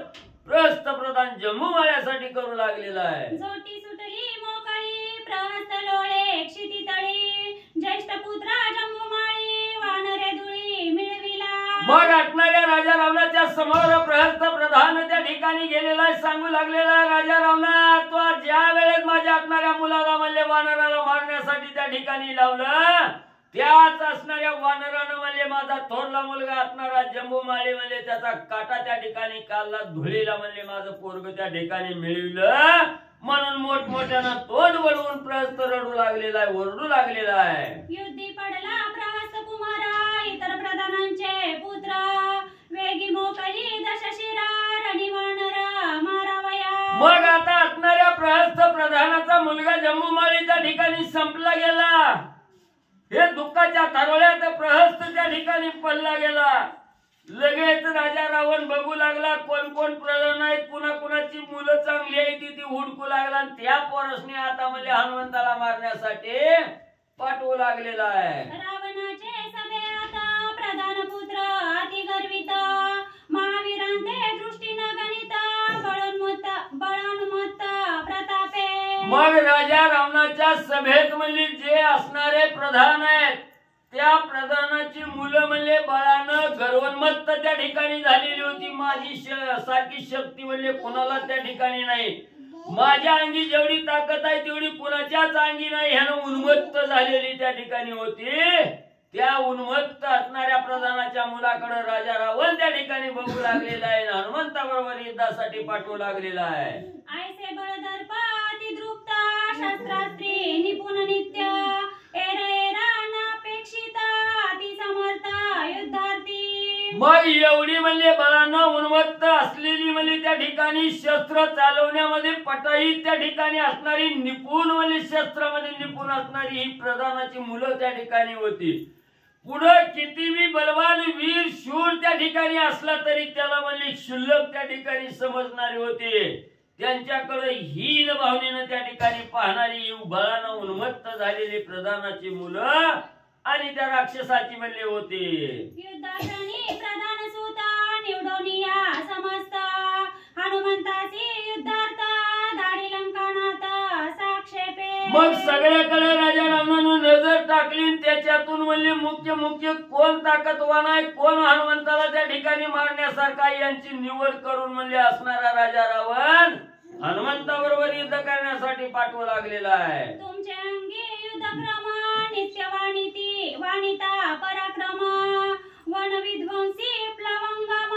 प्रहस्त प्रधान जंबुमाळ्यासाठी करू लागलेला आहे. जोटी सुटली मोकळी प्रहस्त लोळे क्षिती तळी ज्येष्ठ पुत्र जंबुमाळी वानरे धुळी मिळविला. मग असणाऱ्या राजा रावणाच्या समोर प्रहस्त प्रधान त्या ठिकाणी गेलेला आहे. सांगू लागलेला आहे राजा रावणा तो ज्या वेळेस माझ्या असणाऱ्या मुलाला म्हणजे वानराला मारण्यासाठी त्या ठिकाणी लावलं त्याच असणाऱ्या वानरानं म्हणजे माझा थोरला मुलगा असणारा जंबुमाळी म्हणजे त्याचा काटा त्या ठिकाणी काढला. धुळीला म्हणजे माझं पोरग त्या ठिकाणी मिळविलं म्हणून मोठमोठ्यानं तोंड वळवून प्रहस्त रडू लागलेला आहे. ओरडू लागलेला आहे. युद्धी पडला प्रहस्त कुमारा इतर प्रधानांचे पुत्र वेगी मोकळी दशशिरा रणी वानरा मारावया. मग आता असणाऱ्या प्रहस्त प्रधानाचा मुलगा जंबुमाळी त्या ठिकाणी संपला गेला. हे दुःखाच्या थारोळ्यात प्रहस्त त्या ठिकाणी पडला गेला. लगेच राजा रावण बघू लागला कोण कोण प्रधान आहेत कुणा कुणाची मुलं चांगली आहेत ती हुडकू लागला. त्या पोरसने आता म्हणजे हनुमंताला मारण्यासाठी पाठवू लागलेला आहे. रावणाचे सभे आता प्रधान पुत्र अति गर्वित महावीरांते दृष्टी न गणित बळानुमत्त प्रतापे. मग राजा रावणाच्या सभेत म्हणजे जे असणारे प्रधान आहेत त्या प्रधानाची मुलं म्हणजे बळानं गर्वोन्मत्त त्या ठिकाणी झालेली होती. माझी सारखी शक्ती म्हणजे कोणाला त्या ठिकाणी नाही. माझ्या अंगी जेवढी ताकद आहे तेवढी कुणाच्याच अंगी नाही ह्यानं उन्मत्त झालेली त्या ठिकाणी होती. त्या उन्मत्त असणाऱ्या प्रधानाच्या मुलाकडे राजा रावण त्या ठिकाणी बघू लागलेला आहे. हनुमंताबरोबर युद्धासाठी पाठवू लागलेला आहे. ऐसे बळदर्प अति द्रुप्त शस्त्रास्त्री निपुण नित्य एरा नापेक्षित अति समर्थ युद्धार्थी. मग एवढी म्हणजे बळानं उन्मत्त असलेली म्हणजे त्या ठिकाणी शस्त्र चालवण्यामध्ये पटाई त्या ठिकाणी असणारी निपुण म्हणजे शस्त्रामध्ये निपुण असणारी ही प्रधानाची मुलं त्या ठिकाणी होती. पुढे कितीही बलवान वीर शूर त्या ठिकाणी असला तरी त्याला म्हणजे क्षुल्लक त्या ठिकाणी समजणारे होते. त्यांच्याकडे हीन भावनेनं त्या ठिकाणी पाहणारी बळानं उन्मत्त झालेली प्रधानाची मुलं आणि त्या राक्षसाची म्हणले होते. युद्धासाठी प्रधान सुता निवडोनिया समस्त हनुमंताची युद्धार्थ दाढी लंकानात साक्षेपे. मग सगळ्याकडे राजा रावणानं नजर टाकली. त्याच्यातून म्हणजे मुख्य मुख्य कोण ताकदवान आहे कोण हनुमंताला त्या ठिकाणी मारण्यासारखा यांची निवड करून म्हणजे असणारा राजा रावण हनुमंताबरोबर युद्ध करण्यासाठी पाठवू लागलेला आहे. तुमचे अंगी युद्धक्रम नित्यवाणिती वाणिता पराक्रम वन विध्वंसी प्लवंगम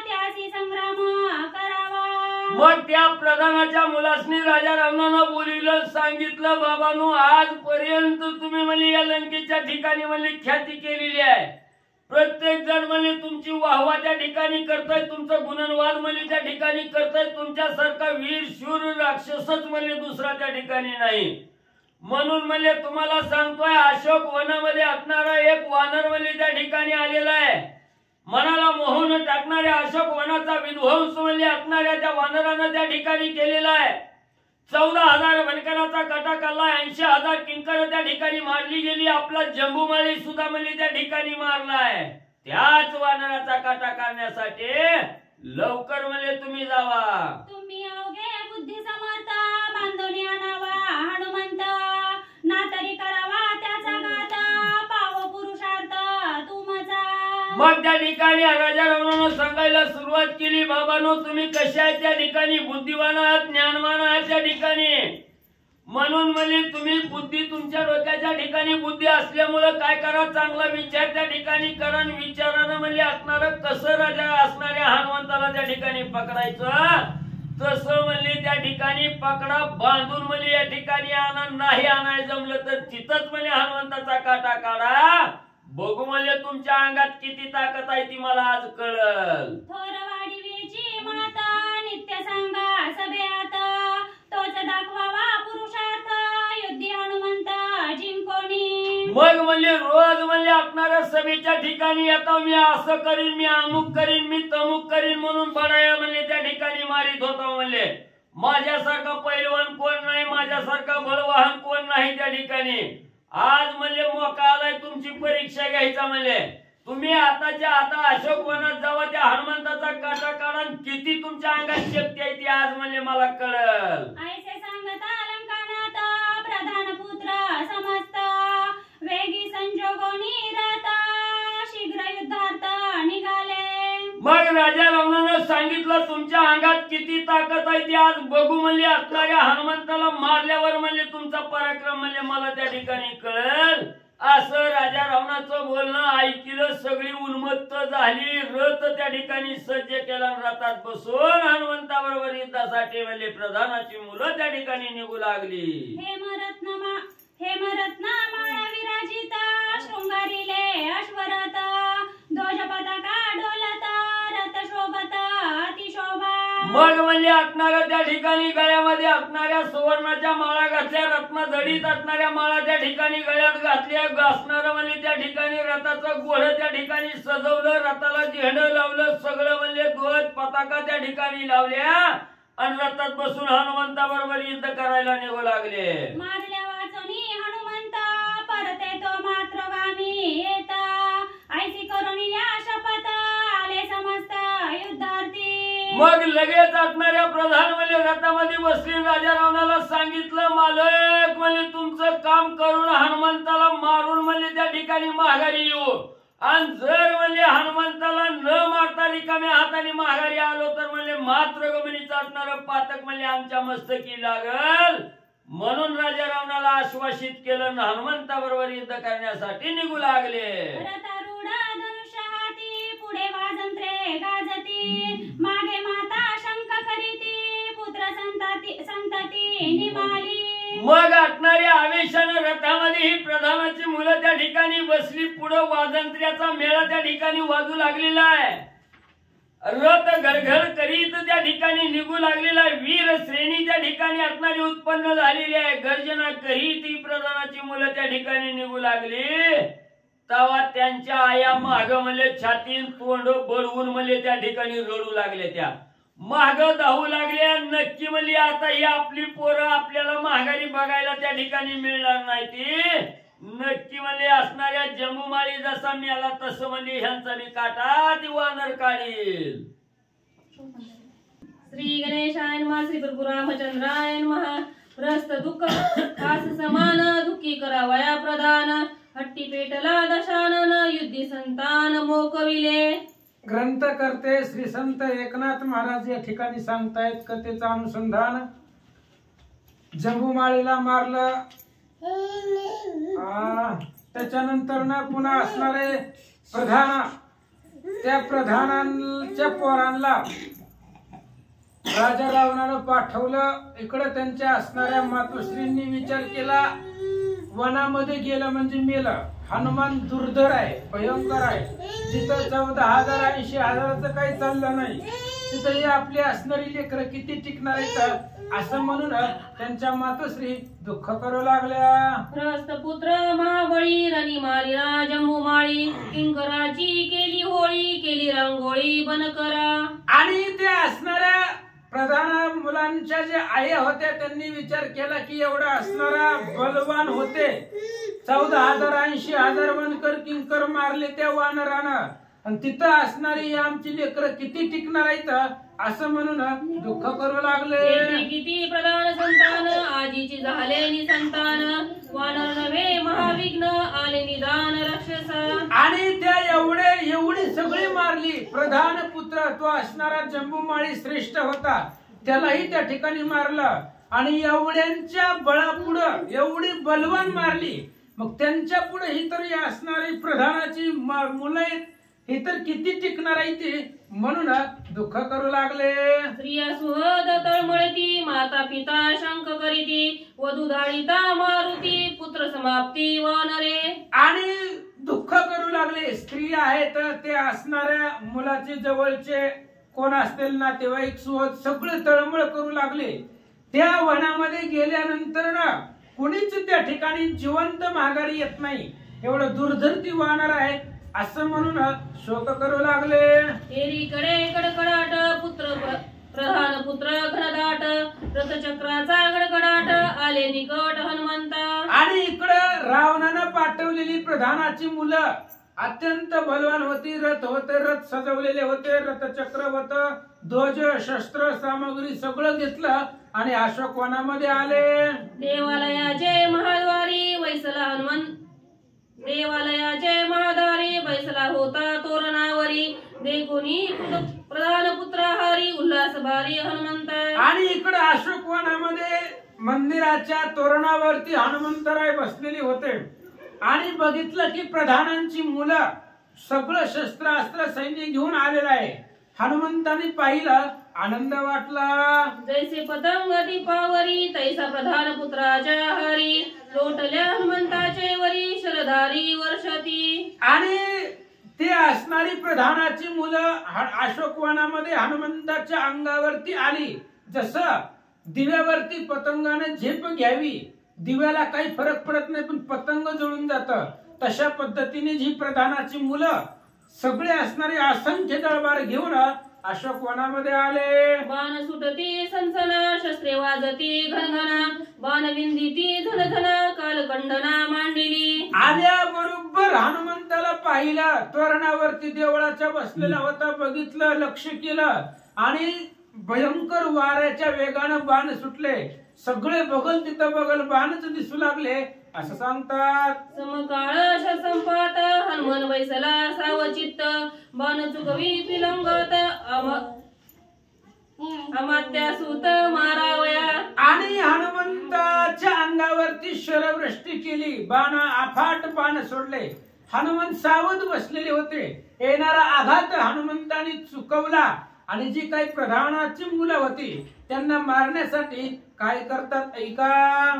त्यासी संग्राम करावा. मग त्या प्रधानाच्या मुलासनी राजा रावणानं बोलिलं सांगितलं बाबांनो आजपर्यंत तुम्ही म्हणजे या लंकेच्या ठिकाणी म्हणजे ख्याती केलेली आहे. प्रत्येक जण म्हणजे तुमची वाहवा त्या ठिकाणी करताय, तुमचं गुणनवाद म्हणजे त्या ठिकाणी करताय. तुमच्यासारखा वीर शूर राक्षसच म्हणजे दुसरा त्या ठिकाणी नाही. म्हणून म्हणजे तुम्हाला सांगतोय, अशोक वनामध्ये असणारा एक वानर म्हणजे त्या ठिकाणी आलेला आहे. मनाला मोहून टाकणाऱ्या अशोक वनाचा विध्वंस म्हणजे असणाऱ्या त्या वानरानं त्या ठिकाणी केलेला आहे. 14,000 वनकराचा कटा काढला, 80,000 किंकर त्या ठिकाणी मारली गेली. आपला जंबूमाळी सुद्धा म्हणजे त्या ठिकाणी मारलाय. त्याच वानराचा काटा काढण्यासाठी लवकर म्हणजे तुम्ही जावा. तुम्ही अवघे बुद्धी समर्थ बांधून आणावा हनुमंत, ना तरी करावा त्याचा घात, पाव पुरुषार्थ तुमचा. मग त्या ठिकाणी राजा रावणानं सांगायला सुरुवात केली, बाबांनो तुम्ही कशा आहेत त्या ठिकाणी, बुद्धिवान आहात, ज्ञानवान आहात त्या ठिकाणी. म्हणून म्हणजे तुम्ही बुद्धी तुमच्या डोक्याच्या ठिकाणी बुद्धी असल्यामुळे काय करा, चांगला विचार त्या ठिकाणी करा. विचारानं म्हणजे असणार कसं राजा असणाऱ्या हनुमंताला त्या ठिकाणी पकडायचं, तसं म्हणजे त्या ठिकाणी पकडा, बांधून म्हणजे या ठिकाणी आणा. नाही आणाय जमलं तर तिथंच म्हणजे हनुमंताचा काटा काढा. बघू म्हणजे तुमच्या अंगात किती ताकद आहे ती मला आज कळल. थोर वाढीवेची माता नित्य सांगा सभेत, तोच दाखवावा पुरुषार्थ युद्धी हनुमंत जिंकोनी. मग म्हणजे रोज म्हणजे असणाऱ्या सभेच्या ठिकाणी येतो, मी असं करीन, मी अमुक करीन, मी तमुक करीन म्हणून बडाया म्हणजे त्या ठिकाणी मारित होतो. म्हणजे माझ्यासारखा पैलवान कोण नाही, माझ्यासारखा बलवाहन कोण नाही त्या ठिकाणी. आज म्हणजे मोका आलाय तुमची परीक्षा घ्यायचा. म्हणजे तुम्ही आताच्या आता अशोक वनात जावा, त्या हनुमंताचा काटा काढा, किती तुमच्या अंगात शक्ती आहे ती आज म्हणजे मला कळल. ऐसे सांगता अलंकानात प्रधान पुत्र समस्त, वेगी संजोगोनी राहता शीघ्र युद्धार्थ निघाले. मग राजा रावणानं सांगितलं तुमच्या अंगात किती ताकद आहे ती आज बघू म्हणजे असणाऱ्या हनुमंताला मारल्यावर म्हणजे तुमचा पराक्रम म्हणजे मला त्या ठिकाणी कळेल. असं राजा रावणाचं बोलणं ऐकलं, सगळी उन्मत्त झाली. रथ त्या ठिकाणी सज्ज केला, रथात बसून हनुमंताबरोबर युद्धासाठी म्हणजे प्रधानाची मुलं त्या ठिकाणी निघू लागली. हेमरत्न माळा विराजित, शृंगारीले अश्वरथ, ध्वज पताका डोलत, रथ शोभत अतिशोभा. मग म्हणजे असणाऱ्या त्या ठिकाणी गळ्यामध्ये असणाऱ्या सुवर्णाच्या माळा घातल्या, रत्न जडीत असणाऱ्या माळा त्या ठिकाणी गळ्यात घातल्या. असणार म्हणजे त्या ठिकाणी रथाचं घोडं त्या ठिकाणी सजवलं, रथाला झेंडं लावलं, सगळं म्हणजे ध्वज पताका त्या ठिकाणी लावल्या आणि रथात बसून हनुमंताबरोबर युद्ध करायला निघू लागले. मारल्या वाचनी हनुमंत, परते तो मातृगामी येत, ऐसी करुणी या शपथ, आले समस्त युद्धार्थी. मग लगेच असणाऱ्या प्रधान म्हणजे रथामध्ये बसली, राजा रावणाला सांगितलं, मालक म्हणजे तुमचं काम करून हनुमंताला मारून म्हणजे त्या ठिकाणी माघारी येऊ, आणि जर म्हणजे हनुमंताला न मारता रिकाम्या हाताने माघारी आलो तर म्हणजे मात्र गमनीचं असणारं पातक म्हणजे आमच्या मस्तकी लागल. म्हणून राजा रावणाला आश्वासित केलं, हनुमंताबरोबर युद्ध करण्यासाठी निघू लागले. रथारूढ धनुष्य हाती, पुढे वाजंत्रे गाजती, मागे माता शंख करीती, पुत्र संतती निमाली. मग असणाऱ्या आवेशानं रथामध्ये ही प्रधानाची मुलं त्या ठिकाणी बसली, पुढे वाजंत्र्याचा मेळा त्या ठिकाणी वाजू लागलेला आहे. रथ घरघर करीत त्या ठिकाणी निघू लागलेला आहे. वीर श्रेणी त्या ठिकाणी असणारी उत्पन्न झालेली आहे. गर्जना करीत ही प्रधानाची मुलं त्या ठिकाणी निघू लागली. तेव्हा त्यांच्या आया माग म्हणजे छातीन तोंड बळवून म्हणजे त्या ठिकाणी रडू लागले. त्या माग धावू लागल्या. नक्की म्हणजे आता ही आपली पोरं आपल्याला माघारी बघायला त्या ठिकाणी मिळणार नाही. ती नक्की म्हणजे असणाऱ्या जंबूमाळी जसा मिळाला तसं म्हणजे ह्यांचा मी काटा ती वानर काढील. श्री गणेशाय नमः. श्री प्रभू रामचंद्राय नमः. प्रस्त दुःख कास समान, दुःखी करावया प्रधान, हट्टी पेटला दशानन, युद्धी संतान मोकविले. ग्रंथकर्ते श्री संत एकनाथ महाराज या ठिकाणी सांगतायत कथेचं अनुसंधान. जंबूमाळीला मारलं, त्याच्यानंतर ना पुन्हा असणारे प्रधान, त्या प्रधानांच्या पोरांना राजा रावणानं पाठवलं. इकडे त्यांच्या असणाऱ्या मातोश्रींनी विचार केला, वनामध्ये गेलं म्हणजे मेलं. हनुमान दुर्धर आहे, भयंकर आहे. जिथं 14,000 80,000चं काही चाललं नाही, तिथं हे आपली असणारी लेकरं किती टिकणार आहेत असं म्हणून त्यांच्या मातोश्री दुःख करू लागल्या. प्रस्थपुत्र महाबळी रणी मारिला जम्बूमाळी किंकराची केली होळी केली रांगोळी बनकरा. आणि त्या असणाऱ्या प्रधान मुलांच्या जे आई होत्या त्यांनी विचार केला की एवढा असणारा बलवान होते, 14,000 80,000 वनकर किंकर मारले त्या वानरानं, आणि तिथं असणारी आमची लेकरं किती टिकणार आहेत असं म्हणून दुःख करू लागले. येथे किती प्रधान संतान आजीची झाले निसंतान वानर नव्हे महाविघ्न आले निदान राक्षसा. आणि त्या एवढी सगळी मारली. प्रधान पुत्र तो असणारा जम्बूमाळी श्रेष्ठ होता, त्यालाही त्या ठिकाणी मारलं. आणि एवढ्यांच्या बळापुढं एवढी बलवान मारली, मग त्यांच्या पुढे ही तरी असणारी प्रधानाची मुलं आहेत, ही तर किती टिकणार आहे ती, म्हणून दुःख करू लागले. स्त्रिया सुहद तळमळती माता पिता शंक करीती वधू धाडिता मारुती पुत्र समाप्ती वानरे. आणि दुःख करू लागले. स्त्री आहेत ते असणाऱ्या मुलाचे जवळचे कोण असतील नातेवाईक सुहद सगळे तळमळ करू लागले. त्या वनामध्ये गेल्यानंतर ना कुणीच त्या ठिकाणी जिवंत माघारी येत नाही, एवढं दुर्धर ती वानर आहे असं म्हणून शोक करू लागले. एरीकडे कडकडाट पुत्र प्रधान पुत्र घनदाट रथचक्राचा गडगडाट आले निकट हनुमंता. आणि इकडं रावणानं पाठवलेली प्रधानाची मुलं अत्यंत बलवान होती. रथ होते, रथ सजवलेले होते, रथचक्र होत, ध्वज शस्त्र सामग्री सगळं घेतलं आणि अशोक वनामध्ये आले. देवालयाचे महाद्वारी वैसला हनुमंत देवालयाचे महाद्वारी बैसला होता तोरणावरी देखोनी प्रधान पुत्र हरी उल्हास भारी हनुमंता. आणि इकडे अशोक वनामध्ये मंदिराच्या तोरणावरती हनुमंतराय बसलेले होते. आणि बघितलं की प्रधानांची मुलं सगळं शस्त्रास्त्र सैन्य घेऊन आलेलं आहे. हनुमंतांनी पाहिलं, आनंद वाटला. जैसे पतंग दीपावरी तैसा प्रधान पुत्राच्या हरी लोटल्या हनुमंताचे वरी शरधारी वर्षती. आणि ते असणारी प्रधानाची मुलं अशोक वनामध्ये हनुमंताच्या अंगावरती आली. जसं दिव्यावरती पतंगाने झेप घ्यावी, दिव्याला काही फरक पडत नाही पण पतंग जळून जातं, तशा पद्धतीने जी प्रधानाची मुलं सगळे असणारे असंख्य दळबार घेऊन अशोक वनामध्ये आले. बाण सुटती सनसना शस्त्रे वाजती घनघना बाण विंदिती धनधना कालखंडना मांडली. आल्याबरोबर हनुमंताला पाहिलं, तोरणावरती देवळाच्या बसलेला होता, बघितलं, लक्ष केलं आणि भयंकर वाऱ्याच्या वेगानं बाण सुटले. सगळे बगल तिथं बगल बाणच दिसू लागले असं सांगतात. समकाळ संपात हनुमान बैसला सावचित्त बाण चुकवी पिलंगत अमात्या सूत मारावया. आणि हनुमंताच्या अंगावरती शरवृष्टी केली, बाण अफाट बाण सोडले. हनुमंत सावध बसलेले होते. येणारा आघात हनुमंताने चुकवला. आणि जी काही प्रधानाची मुलं होती त्यांना मारण्यासाठी काय करतात ऐका.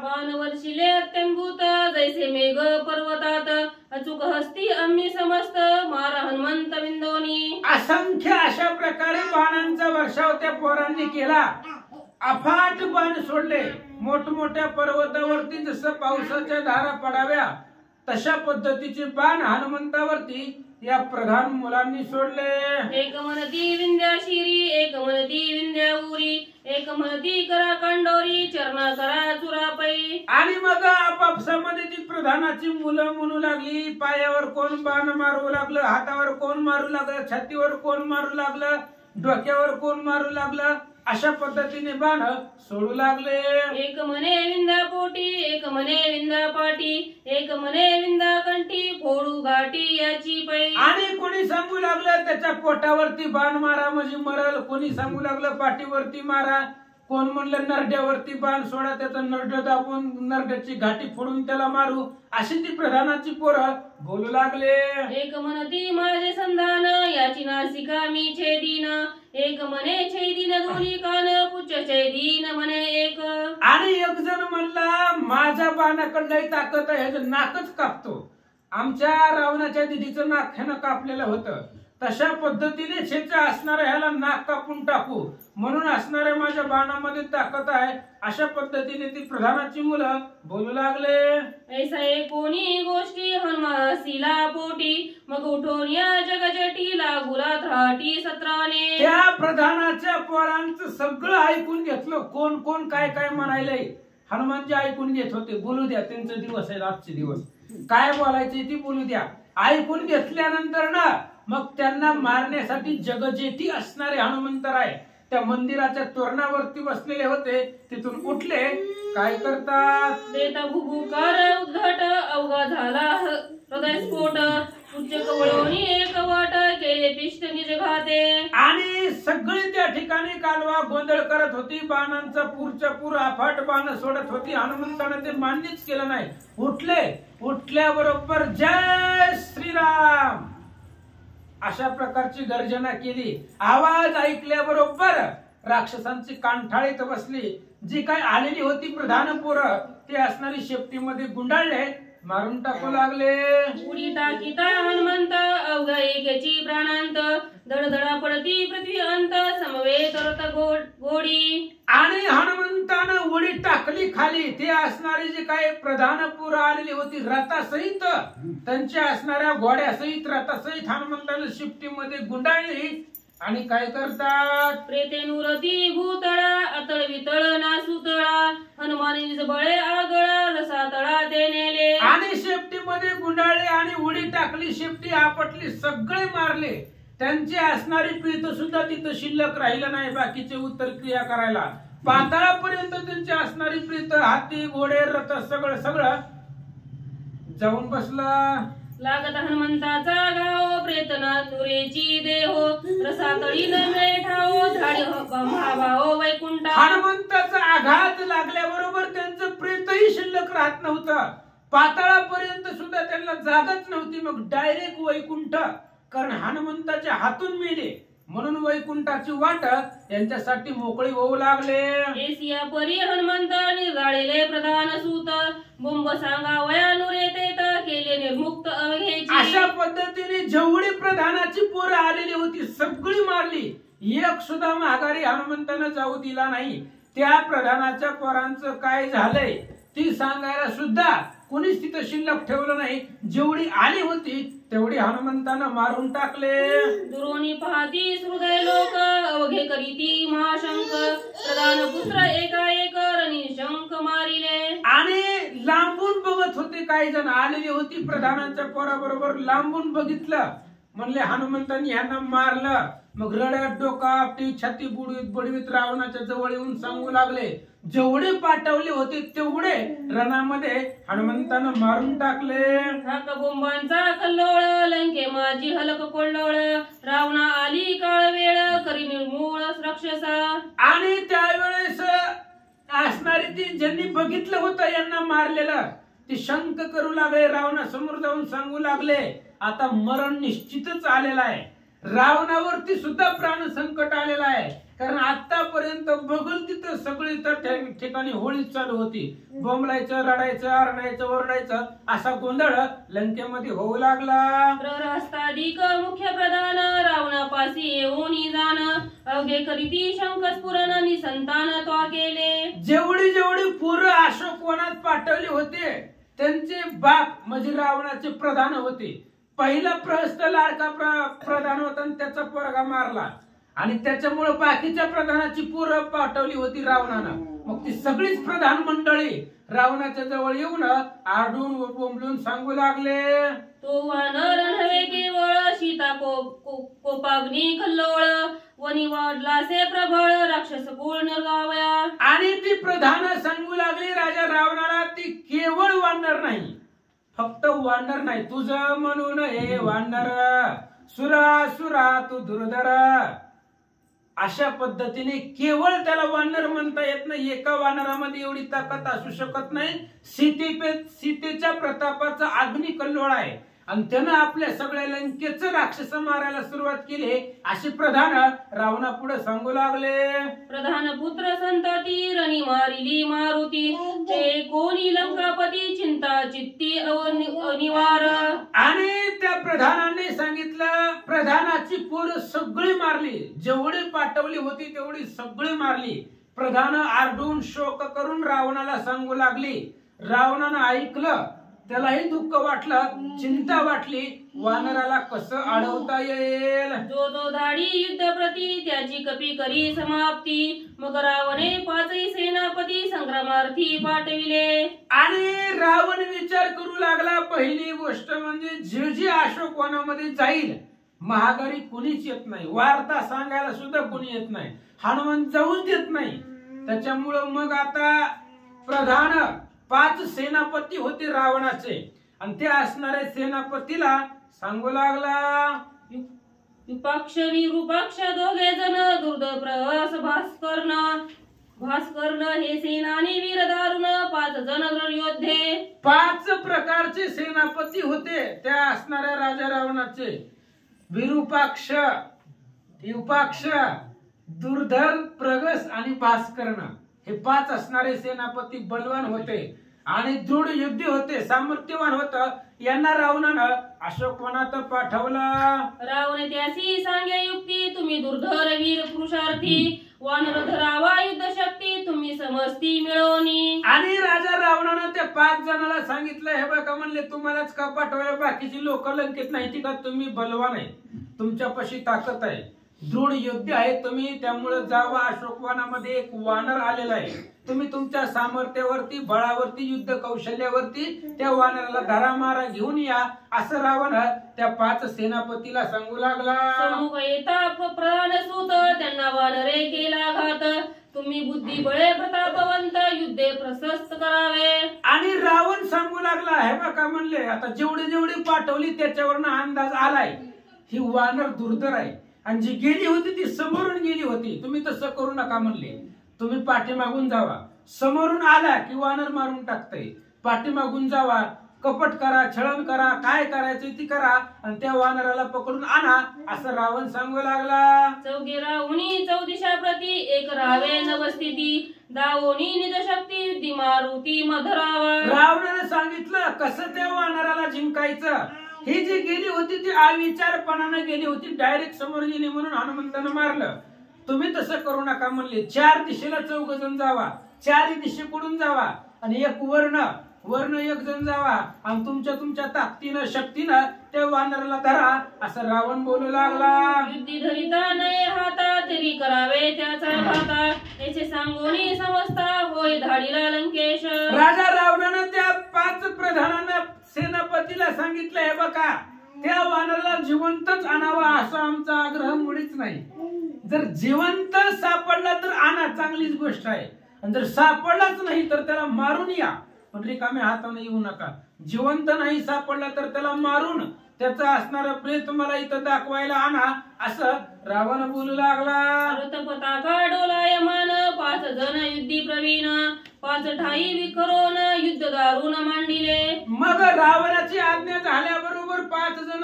बाण वर्षिले अत्यंभूत जैसे मेघ पर्वतात अचूक हस्ती आम्ही समस्त मार हनुमंत बिंदोनी. असंख्य अशा प्रकारे बाणांचा वर्षाव त्या पोरांनी केला. अफाट बाण सोडले. मोठमोठ्या पर्वतावरती जसं पावसाच्या धारा पडाव्या तशा पद्धतीचे बाण हनुमंतावरती या प्रधान मुलांनी सोडले. एक म्हणती विंध्या शिरी एक म्हणती विंध्या उरी एक म्हणती करा कंडोरी चरणा करा चुरापै. आणि मग आपापसामध्ये ती प्रधानाची मुलं म्हणू लागली. पायावर कोण बाण मारू लागलं, हातावर कोण मारू लागलं, छातीवर कोण मारू लागलं, डोक्यावर कोण मारू लागलं, अशा पद्धतीने बाण सोडू लागले. एक म्हणे विंदा पोटी एक म्हणे विंदा पाटी एक म्हणे विंदा कंठी फोडू घाटी याची पै. आणि कोणी सांगू लागलं त्याच्या पोटावरती बाण मारा म्हणजे मरल, कोणी सांगू लागलं पाठीवरती मारा, कोण म्हणलं नरड्यावरती बाण सोडा त्याचं नरड दाबून नरड्याची घाटी फोडून त्याला मारू, अशी ती प्रधानाची पोरं बोलू लागले. एक म्हणती माझे संधान याची नासिका मी छेदीन एक म्हणे छेदीन दोन्ही कान पुच्छ छेदीन म्हणे एक. आणि एक जण म्हणला माझ्या बाणाकडे ताकद आहे, ह्याचं नाकच कापतो. आमच्या रावणाच्या दिदीचं नाक ह्यानं कापलेलं होतं, तशा पद्धतीने शेचा असणाऱ्या ह्याला नाक कापून टाकू, म्हणून असणाऱ्या माझ्या बाणामध्ये ताकद आहे, अशा पद्धतीने ती प्रधानाची मुलं बोलू लागले. ऐसा कोणी गोष्टी हनुमासीला पोटी, मग उठून या जगजटीला गुलात राहटी सत्राने. त्या प्रधानाच्या पोरांचं सगळं ऐकून घेतलं, कोण कोण काय काय म्हणायलंय. हनुमानजी ऐकून घेत होते, बोलू द्या, त्यांचा दिवस आहे, आजचे दिवस काय बोलायचे ती बोलू द्या. ऐकून घेतल्यानंतर ना मग त्यांना मारण्यासाठी जगजेठी असणारे हनुमंतराय त्या मंदिराच्या तोरणावरती बसलेले होते, तिथून उठले. काय करतात, देता भुभुकार उद्धट अवघा झाला हृदयस्फोट, उच्च कवळोनी एक वाट केले पिष्ट निज घाते. आणि सगळी त्या ठिकाणी कालवा गोंधळ करत होती, बाणांचा पूरच्या पूर अफाट बाण सोडत होती. हनुमंतानं ते मान्यच केलं नाही. उठल्याबरोबर जय श्रीराम अशा प्रकारची गर्जना केली. आवाज ऐकल्याबरोबर राक्षसांची कानठाळीत बसली. जी काय आलेली होती प्रधान पोरं, ते असणारी शेपटीमध्ये गुंडाळले, मारून टाकू लागले. उडी टाकीता हनुमंत अवघा एकेची प्राणांत, धडधडा पडती पृथ्वी अंत समवेत रथ गोडी. आणि हनुमंतानं उडी टाकली खाली. ते असणारी जी काही प्रधान पोरं आलेली होती रथासहित, त्यांच्या असणाऱ्या घोड्यासहित रथासहित हनुमंतानं शिफ्टीमध्ये गुंडाळली. आणि काय करतात, प्रेते नुरती भूतळा अतळ वितळ नासुतळा, हनुमान निज बळे आगळा रसा तळा ते नेले. आणि शेपटीमध्ये गुंडाळले आणि उडी टाकली, शेपटी आपटली, सगळे मारले. त्यांची असणारी प्रीत सुद्धा तिथं शिल्लक राहिलं नाही बाकीचे उत्तर क्रिया करायला. पाताळापर्यंत त्यांची असणारी प्रीत, हाती घोडे रथ सगळं सगळं जाऊन बसला. लागत हनुमंताचा गाव प्रेतना नुरेची देहो, रसा तळी न मिळे ठाओ झाडी भाभाओ वैकुंठा. हनुमंताचा आघात लागल्याबरोबर त्यांचं प्रेतही शिल्लक राहत नव्हतं. पाताळापर्यंत सुद्धा त्यांना जागच नव्हती. मग डायरेक्ट वैकुंठ, कारण हनुमंताच्या हातून मेले, म्हणून वैकुंठाची वाट यांच्यासाठी मोकळी होऊ लागले. एसिया परी हनुमंत निर्जाळलेले प्रधान सूत, बोंब सांगा वया नुरे तेत केले निर्मुक्त अवघेची. अशा पद्धतीने जेवढी प्रधानाची पोरं आलेली होती सगळी मारली. एक सुद्धा माघारी हनुमंतानं जाऊ दिला नाही. त्या प्रधानाच्या पोरांचं काय झालंय ती सांगायला सुद्धा कोणीच तिथं शिल्लक ठेवलं नाही. जेवढी आली होती तेवढी हनुमंतानं मारून टाकले. दुरोणी पाहती हृदय लोक अवघे करीती महाशंक, प्रधान पुत्र एकाएक रणी शंख मारिले. आणि लांबून बघत होते, काही जण आलेली होती प्रधानाच्या पोराबरोबर, लांबून बघितलं, म्हणले हनुमंतांनी ह्यांना मारलं. मग रड्यात डोका आपटी छाती बुडवीत बुडवीत रावणाच्या जवळ येऊन सांगू लागले. जेवढे पाठवले होते तेवढे रणामध्ये हनुमंतानं मारून टाकले. हाक बोंबांचा कल्लोळ लंके माझी हलक कोल्लोळ, रावणा आली काळ वेळ करी निर्मूळ राक्षसा. आणि त्यावेळेस असणारी ती ज्यांनी बघितलं होतं यांना मारलेलं, ती शंक करू लागले, रावणासमोर जाऊन सांगू लागले आता मरण निश्चितच आलेलं आहे. रावणावरती सुद्धा प्राण संकट आलेलं आहे, कारण आतापर्यंत बघल तिथं सगळी तर ठिकाणी होळी चालू होती. बोंबलायचं, रडायचं, आरडायचं, ओरडायचं असा गोंधळ लंकेमध्ये होऊ लागला. प्रहस्ताधिक मुख्य प्रधान रावणापासी येऊन जाण, अवघे करीती शंख स्फुरण निसंतान त्वा केले. जेवढी जेवढी पोरं अशोकवनात पाठवली होते त्यांचे बाप म्हणजे रावणाचे प्रधान होते. पहिला प्रहस्त लाडका प्रधान होता आणि त्याचा पोरगा मारला, आणि त्याच्यामुळे बाकीच्या प्रधानाची पोरं पाठवली होती रावणानं. मग ती सगळीच प्रधान मंडळी रावणाच्या जवळ येऊन आरडून बोंबलून सांगू लागले, तो वानर नव्हे केवळ सीता कोपाग्नी कल्लोळ, वनी वाढला से प्रबळ राक्षस कुळ निर्गावया. आणि ती प्रधान सांगू लागली राजा रावणाला, ती केवळ वानर नाही, फक्त वानर नाही, तुझं म्हणून हे वानर, सुरा सुरा तू दुर्धर. अशा पद्धतीने केवळ त्याला वानर म्हणता येत नाही. एका वानरामध्ये एवढी ताकद असू शकत नाही. सीतेच्या प्रतापाचा अग्नी कल्लोळ आहे, आणि त्यानं आपल्या सगळ्या लंकेचं राक्षस मारायला सुरुवात केली, असे प्रधान रावणा पुढे सांगू लागले. प्रधान पुत्र संतती रणी मारिली मारुती, ते कोणी लंकापती चिंता चित्ती अनिवार. जेवढी होती तेवढी सगळी मारली. प्रधान आरडून शोक करून रावणाला सांगू लागली. रावणानं ऐकलं, त्यालाही दुःख वाटलं, चिंता वाटली, वानराला कसं अडवता येईल. जो जो धाडी युद्ध प्रती त्याची कपी करी समाप्ती. मग रावणे 5 सेनापती संग्रामार्थी पाठविले. आणि रावण विचार करू लागला, पहिली गोष्ट म्हणजे जे अशोक वनामध्ये जाईल महागारी कुणीच येत नाही, वार्ता सांगायला सुद्धा कुणी येत नाही, हनुमान जाऊच देत नाही. त्याच्यामुळं मग आता प्रधान 5 सेनापती होते रावणाचे, आणि ते असणाऱ्या सेनापतीला सांगू लागला. विपक्ष विरूपाक्ष दोघे जण दुर्द प्रवास भास्कर्ण हे सेनानी वीर दारुण 5 जण योद्धे. 5 प्रकारचे सेनापती होते त्या असणाऱ्या राजा रावणाचे. विरूपाक्ष, युपाक्ष, दुर्धर, प्रगस आणि भास्कर्ण हे 5 असणारे सेनापती बलवान होते आणि दृढ युद्धी होते, सामर्थ्यवान होत. यांना रावणानं अशोकवनात पाठवलं. रावण त्यासी सांगे युक्ती तुम्ही दुर्धर वीर पुरुषार्थी. वानर धरावा युद्ध शक्ती तुम्ही समजती मिळवणी. आणि राजा रावणानं त्या 5 जणांना सांगितलं, हे बघा म्हणले तुम्हालाच का पाठवलं, बाकीची लोक लंकेत नाही का, तुम्ही बलवान आहे, तुमच्यापाशी ताकद आहे, दृढ योद्धे आहे तुम्ही, त्यामुळे जावा. अशोकवनामध्ये एक वानर आलेला आहे, तुम्ही तुमच्या सामर्थ्यावरती, बळावरती, युद्ध कौशल्यावरती त्या वानराला धरा मारा घेऊन या, असं रावण त्या 5 सेनापतीला सांगू लागला. सम्मुख येता प्रधान सूत त्यांना वानरे केला घात. तुम्ही बुद्धी बळे प्रतापवंत युद्धे प्रशस्त करावे. आणि रावण सांगू लागला, हे बघा म्हणले आता जेवढी पाठवली त्याच्यावरनं अंदाज आलाय ही वानर दुर्धर आहे, आणि जी गेली होती ती समोरून गेली होती, तुम्ही तसं करू नका म्हणले, तुम्ही पाठीमागून जावा. समोरून आला की वानर मारून टाकतंय, पाठीमागून जावा, कपट करा, छळण करा, काय करायचं ती करा, आणि त्या वानराला पकडून आणा, असं रावण सांगू लागला. चौघे राहुनी चौदिशा प्रती एक राहावे नवस्थिती. दावोनी निज शक्ती युद्धी मारुती मधरावा. रावणाने सांगितलं कसं त्या वानराला जिंकायचं. ही जी गेली होती ती अविचारपणानं गेली होती, डायरेक्ट समोर गेली म्हणून हनुमंतानं मारलं. तुम्ही तसं करू नका म्हणले, 4 दिशेला 4 जण जावा, 4 दिशेकडून जावा, आणि एक वर्ण 1 जण जावा, आणि तुमच्या ताकदीनं शक्तीनं त्या वानराला धरा, असं रावण बोलू लागला. युद्धी धरिता नये हाता तरी करावे त्याचा घाता. याचे सांगोनी समजता होय धाडीला लंकेश. राजा रावणानं त्या 5 प्रधानांना सेनापतीला सांगितलं, हे बघा त्या वानराला जिवंतच आणावा असा आमचा आग्रह मुळीच नाही. जर जिवंत सापडला तर आणा, चांगलीच गोष्ट आहे, आणि जर सापडलाच नाही तर त्याला मारून या, पण रिकामे हाताने येऊ नका. जिवंत नाही सापडला तर त्याला मारून त्याचा असणारा प्रेत मला इथं दाखवायला आणा, असं रावण बोलू लागला. पताका डोलायमान 5 जण युद्धी प्रवीण. 5 ठाई विखरोन युद्ध दारुण मांडिले. मग रावणाची आज्ञा झाल्याबरोबर 5 जण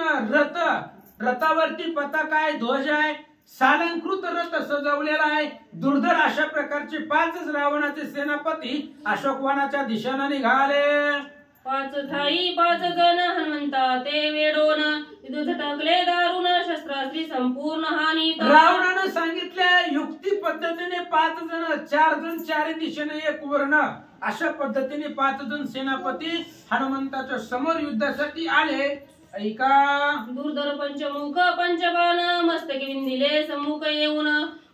रथावरती पताका आहे, ध्वज आहे, सालंकृत रथ सजवलेला आहे, दुर्धर अशा प्रकारचे 5 रावणाचे सेनापती अशोकवनाच्या दिशेने निघाले. 5 ठाई 5 जण हनुमंता ते वेडोन. युद्ध झटकले दारुण शस्त्रास्त्री संपूर्ण हानी. रावणानं सांगितल्या युक्ती पद्धतीने 5 जण, 4 जण 4 दिशेने 1 वर्ण, अशा पद्धतीने 5 जण सेनापती हनुमंताच्या समोर युद्धासाठी आले. ऐका. दुर्धर पंचमुख पंचबाण मस्तकी विंदिले सम्मुख येऊन.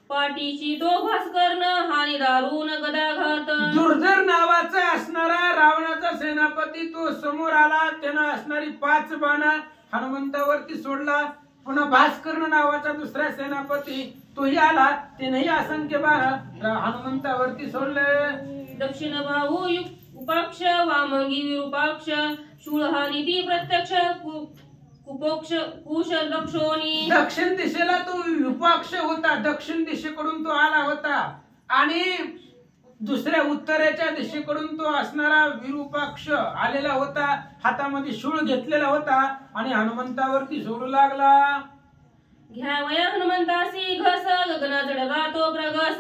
पाठीची तो भास्कर्ण हानी दारुण गदाघात. दुर्धर नावाचा असणारा रावणाचा सेनापती तो समोर आला, त्यानं असणारी 5 बाण हनुमंतावरती सोडला. पुन्हा भास्कर्ण नावाचा दुसरा सेनापती तोही आला, त्यानेही असंख्य बाण हनुमंतावरती सोडले. दक्षिण बाहू उपाक्ष वामंगी विरूपाक्ष. शूळ हानी ती प्रत्यक्ष कुपोक्ष कुश दक्षोनी. दक्षिण दिशेला तो विरूपाक्ष होता, दक्षिण दिशेकडून तो आला होता, आणि दुसऱ्या उत्तरेच्या दिशेकडून तो असणारा विरूपाक्ष आलेला होता, हातामध्ये शूळ घेतलेला होता, आणि हनुमंतावरती सोडू लागला. घ्यावया हनुमंतासी घस गगना जडगा तो प्रगस.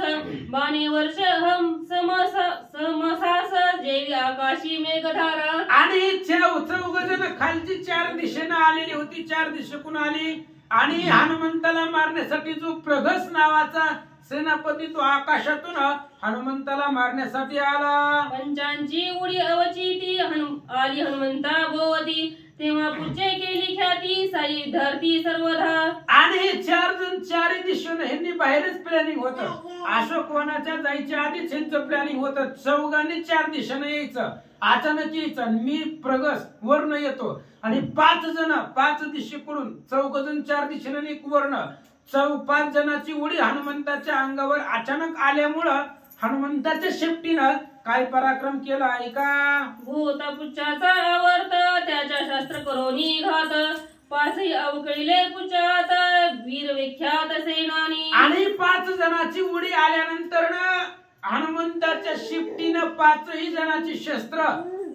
बाणे वर्ष हम समसास जेवी आकाशी मेघधारा. आणि 4 जण खालची 4 दिशेनं आलेली होती, 4 दिशेकडून आली, आणि हनुमंताला मारण्यासाठी जो प्रगस नावाचा सेनापती तो आकाशातून हनुमंताला मारण्यासाठी आला. पंचांची उडी अवचिती आली हनुमंता भोवती, तेव्हा पूज्य केली ख्याती साई धरती सर्वधा. आणि हे 4 जण 4 दिशेने ह्यांनी बाहेरच प्लॅनिंग होतं. अशोकवनाच्या जायच्या आधीच ह्यांचं प्लॅनिंग होतं. चौघांनी 4 दिशेने यायचं, अचानक यायचं. मी प्रगस वर्ण येतो आणि 5 जण 5 दिशेकडून, 4 जण 4 दिशेने आणि 1 वर्ण, 5 जणांची उडी हनुमंताच्या अंगावर अचानक आल्यामुळं हनुमंताच्या शेपटीनं काय पराक्रम केला ऐका. भूत पुच्छाचा आवर्त त्याच्या शास्त्र करोनी घात, 5 अवकळीले पुच्छात वीर विख्यात सेनानी. आणि 5 जणांची उडी आल्यानंतर हनुमंताच्या शेपटीनं 5ही जणांची शस्त्र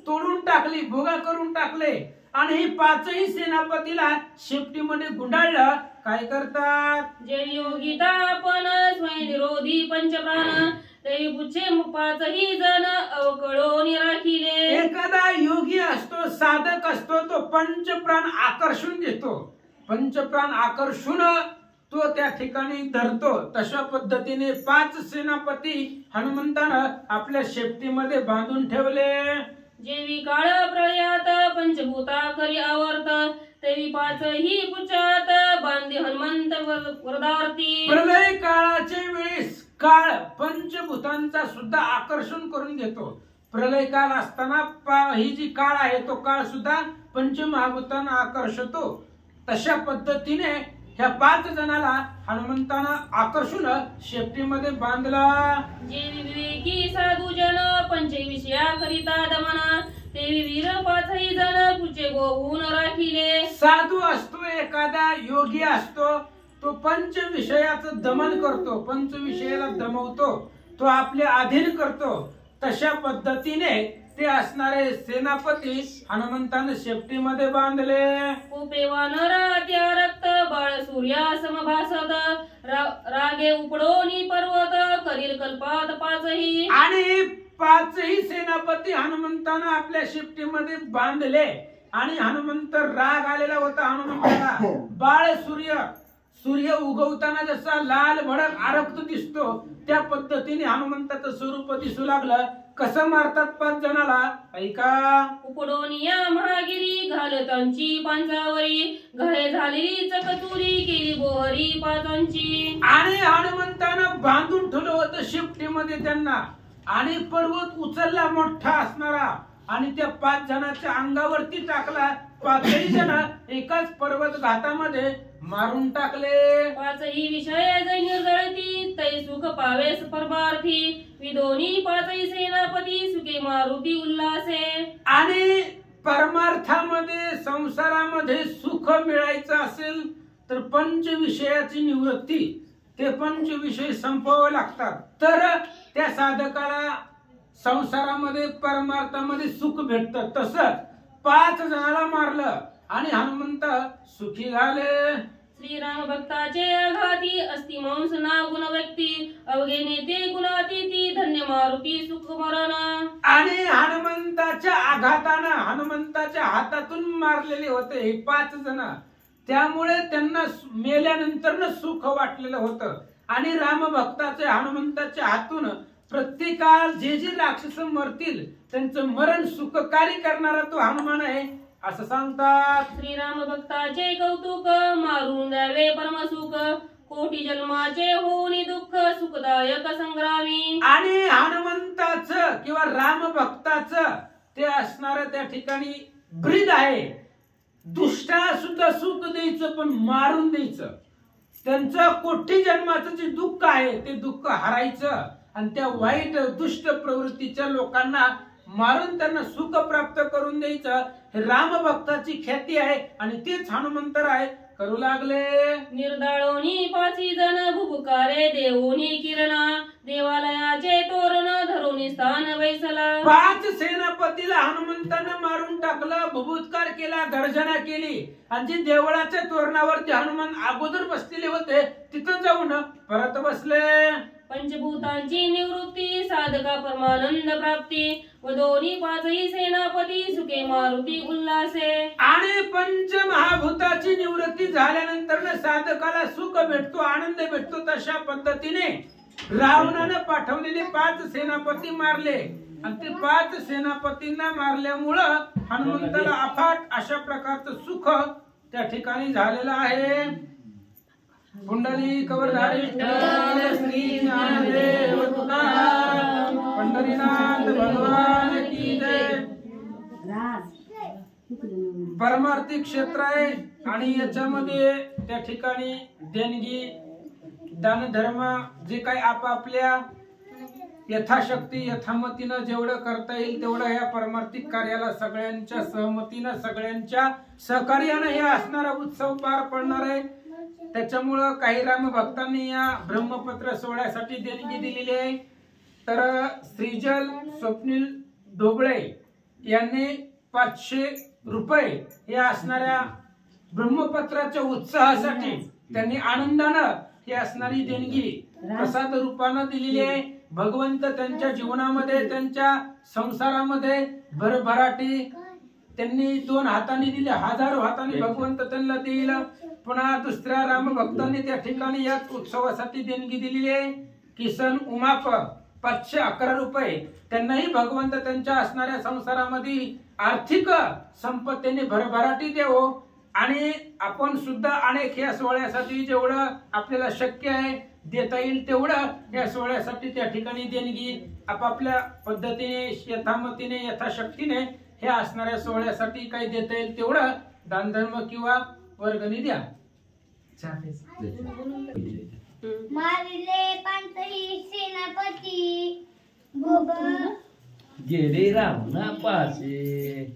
तोडून टाकली, भोगा करून टाकले. आणि ही 5ही सेनापतीला शेपटीमध्ये गुंडाळलं. काय करतात? जे योगिता आपण स्वयंविरोधी पंचप्राण, ते पुच्छे 5ही जण अवकळोनी राखिले. एखादा योगी असतो, साधक असतो, तो पंचप्राण आकर्षून घेतो. पंचप्राण आकर्षून तो त्या ठिकाणी धरतो. तशा पद्धतीने 5 सेनापती हनुमंतानं आपल्या शेपटीमध्ये बांधून ठेवले. जेवी काळ प्रयात पंचभूता करी आवर्त, तेवी 5ही पुच्छात बांधे हनुमंत वरदार्थी. प्रलय काळाच्या वेळेस काळ पंचभूतांचा सुद्धा आकर्षण करून घेतो. प्रलय काळ असताना ही जी काळ आहे तो काळ सुद्धा पंचमहाभूतांना आकर्षतो. तशा पद्धतीने ह्या 5 जणाला हनुमंतानं आकर्षून शेपटीमध्ये बांधला. जे विवेकी साधू जन पंचविषया करिता दमन, तेवी वीर 5ही जण पुचे गोहून राखिले. साधू असतो, एखादा योगी असतो, तो पंच विषयाचं दमन करतो, पंच विषयाला दमवतो, तो आपल्या अधीन करतो. तशा पद्धतीने ते असणारे सेनापती हनुमंताने शेपटीमध्ये बांधले. कुपे वानर त्या रक्त बाळ सूर्या समभासत, रागे उपडोनी पर्वत करील कल्पात 5ही. आणि 5ही सेनापती हनुमंतानं आपल्या शेपटीमध्ये बांधले. आणि हनुमंत राग आलेला होता हनुमंताला. बाळ सूर्य उगवताना जसा लाल भडक आरक्त दिसतो, त्या पद्धतीने हनुमंताचं स्वरूप दिसू लागलं. कसं मारतात 5 जणाला ऐका. उपडोनिया महागिरी घालतांची पांचावरी, घाळे झालेली चकचुरी केली बोहरी 5ची. आणि हनुमंतानं बांधून ठेवलं होतं शेपटीमध्ये त्यांना. आणि पर्वत उचलला मोठा असणारा आणि त्या 5 जणांच्या अंगावरती टाकला. 5ही जण एकाच पर्वत घातामध्ये मारून टाकले. 5ही विषय जै निर्जळती, तै सुख पावेस परमार्थी, विदोनी 5ही सेनापती सुखे मारुती उल्हासे. आणि परमार्थामध्ये संसारामध्ये सुख मिळायचं असेल तर पंच विषयाची निवृत्ती, ते पंच विषय संपवावे लागतात. तर त्या साधकाला संसारामध्ये परमार्थामध्ये सुख भेटतं. तसंच 5 जणाला मारलं आणि हनुमंत सुखी झाले. श्रीराम भक्ताचे आघाती अस्ति मांस ना गुण व्यक्ती, अवघे नेते गुणातीती धन्य मारुती सुख मरण. आणि हनुमंताच्या आघातानं हनुमंताच्या हातातून मारलेले होते हे 5 जण. त्यामुळे त्यांना मेल्यानंतर सुख वाटलेलं होतं. आणि रामभक्ताच्या हनुमंताच्या हातून प्रत्येकाला जे राक्षस मरतील त्यांचं मरण सुखकारी करणारा तो हनुमान आहे असं सांगतात. श्रीराम भक्ताचे कौतुक मारून द्यावे परमसुख, कोटी जन्माचे होनी दुःख सुखदायक संग्रामी. आणि हनुमंताचं किंवा राम भक्ताचं ते असणार त्या ठिकाणी ब्रीद आहे. दुष्टाला सुद्धा सुख द्यायचं पण मारून द्यायचं. त्यांचं कोटी जन्माचं जे दुःख आहे ते दुःख हरायचं आणि त्या वाईट दुष्ट प्रवृत्तीच्या लोकांना मारून त्यांना सुख प्राप्त करून द्यायचं. हे राम भक्ताची ख्याती आहे आणि तेच हनुमंतराय करू लागले. निर्दाळोनी 5 जण भुभुकारे देवोनी किरणा, देवालयाचे तोरण धरोनी स्थान वैसला. 5 सेनापतीला हनुमंतानं मारून टाकलं, भुभुत्कार केला, गर्जना केली. आणि जे देवळाच्या तोरणावरती हनुमान अगोदर बसलेले होते तिथं जाऊन परत बसले. पंचभूतांची निवृत्ती साधका परमानंद प्राप्ती, व दोन्ही 5ही सेनापती सुखे मारुती उल्हासे. आणि पंचमहाभूताची निवृत्ती झाल्यानंतर साधकाला सुख भेटतो, आनंद भेटतो. तशा पद्धतीने रावणानं पाठवलेले 5 सेनापती मारले आणि ते 5 सेनापतींना मारल्यामुळं हनुमंताला अफाट अशा प्रकारचं सुख त्या ठिकाणी झालेलं आहे. पुंडली कवरधारी विठ्ठल श्री ज्ञानदेव तुकाराम पंढरीनाथ भगवान की जय. परमार्थिक क्षेत्र आहे आणि याच्यामध्ये त्या ठिकाणी देणगी दान धर्म जे काही आपापल्या यथाशक्ती यथामतीनं जेवढं करता येईल तेवढं या परमार्थिक कार्याला सगळ्यांच्या सहमतीनं सगळ्यांच्या सहकार्यानं हे असणारा उत्सव पार पडणार आहे. त्याच्यामुळं काही रामभक्तांनी या ब्रह्मपत्र सोहळ्यासाठी देणगी दिलेली आहे. तर श्रीजल स्वप्नील ढोबळे यांनी 500 रुपये या असणाऱ्या ब्रह्मपत्राच्या उत्साहासाठी त्यांनी आनंदानं ही असणारी देणगी प्रसाद रूपानं दिलेली आहे. भगवंत त्यांच्या जीवनामध्ये त्यांच्या संसारामध्ये भरभराटी त्यांनी 2 हातांनी दिले, हजारो हातांनी भगवंत त्यांना देईल. पुन्हा दुसऱ्या रामभक्तांनी त्या ठिकाणी याच उत्सवासाठी देणगी दिलेली आहे. किसन उमाप 511 रुपये त्यांनाही भगवंत त्यांच्या असणाऱ्या संसारामध्ये आर्थिक संपत्तीने भरभराटी देवो आणि आपण सुद्धा अनेक या सोहळ्यासाठी जेवढं आपल्याला शक्य आहे देता येईल तेवढं या सोहळ्यासाठी त्या ठिकाणी देणगी आपापल्या पद्धतीने यथामतीने यथाशक्तीने हे असणाऱ्या सोहळ्यासाठी काही देता येईल तेवढं दानधर्म किंवा वर्गणी द्या. मारिले 5 सेनापती गोब गेले रावणा पासे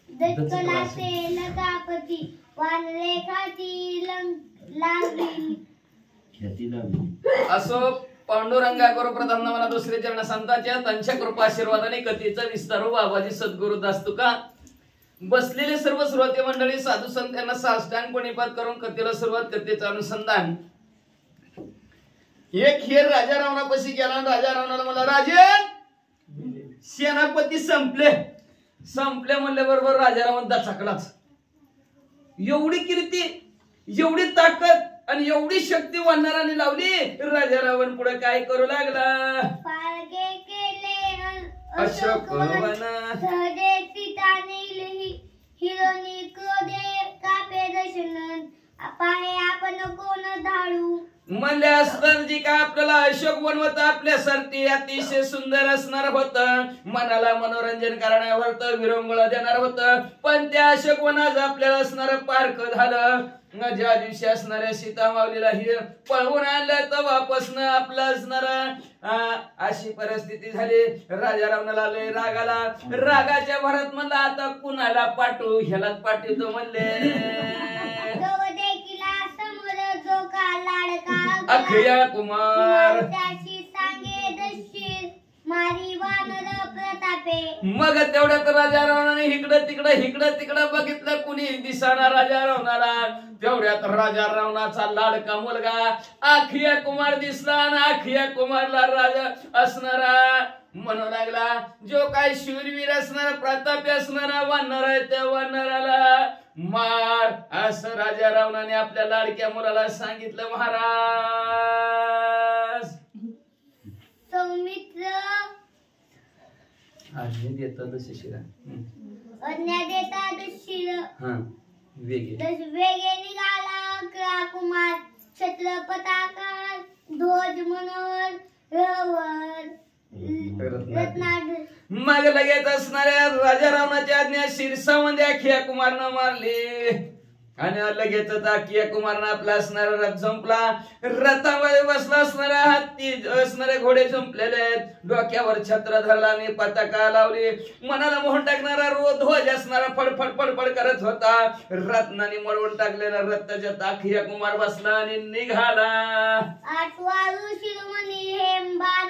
दत्तलासे लगापती वानरे खाती लागली. असो पांडुरंगा गुरु प्रधान मला दुसरे चरण संतांच्या त्यांच्या कृपा आशीर्वादाने कथेचा विस्तार बाबाजी सद्गुरु दासतुका बसलेले सर्व श्रोते मंडळी साधू संत यांना साष्टांग प्रणिपात करून कथेला सुरुवात कथेचं अनुसंधान. एक हेर राजा रावणापाशी गेला आणि राजा रावणाला मला राजन सेनापती संपले म्हणल्याबरोबर राजा रावण दचाकलाच. एवढी कीर्ती एवढी ताकद आणि एवढी शक्ती वानराने लावली. राजा रावण पुढे काय करू लागला. पारगे केले अशोकवन सहजे सीताने हिरोनी क्रोधे कापे दर्शन पाहे आपण कोण धाडू. म्हणले असताना जी काय आपल्याला अशोक बनवत आपल्यासारखी अतिशय सुंदर असणार होत, मनाला मनोरंजन करणार होतं, विरंगुळा देणार होतं. पण त्या अशोक वनाज आपल्याला असणार पारख झालं. ज्या दिवशी असणाऱ्या सीता माऊलीला ही पळवून आणलं तेव्हापासून आपलं असणार अशी परिस्थिती झाली. राजा रावणाला लय राग आला. रागाच्या भरात म्हणला आता कुणाला पाठवू, ह्यालाच पाठवतो म्हणले. अखया कुमार त्याशी सांगे दशील मारी वानर प्रतापे. मग तेवढ्यात राजा रावणाने इकडं तिकडं बघितलं, कुणी दिसाना राजा रावणाला. तेवढ्यात राजा रावणाचा लाडका मुलगा अखया कुमार दिसला आणि अखया कुमारला राजा असणारा म्हणू लागला, जो काय शूरवीर असणारा प्रतापी असणारा वानर आहे त्या वानराला मार, असं राजा रावणाने आपल्या लाडक्या मुलाला सांगितलं. महाराज सौमित्र आज्ञा देतात शिशिरा आज्ञा देतात शिर वेगे निघाला अकरा कुमार छत्रपताकार ध्वज मनोहर रवर रत्नाकर. मग लगेच असणाऱ्या राजा रावणाच्या आज्ञा शिरसामध्ये अखिया कुमारनं मारली आणि लगेचच अखिया कुमारनं आपला असणारा रथ संपला. रथामध्ये बसला असणारा हत्ती असणारे घोडे संपलेले आहेत. डोक्यावर छत्र धरला आणि पताका लावली. मनाला मोहन टाकणारा ध्वज असणारा फडफड फडफड करत होता. रत्नाने मळवून टाकलेला रथ त्याच्यात अखिया कुमार बसला आणि निघाला. आठवारू शिरोमणी हेमबाण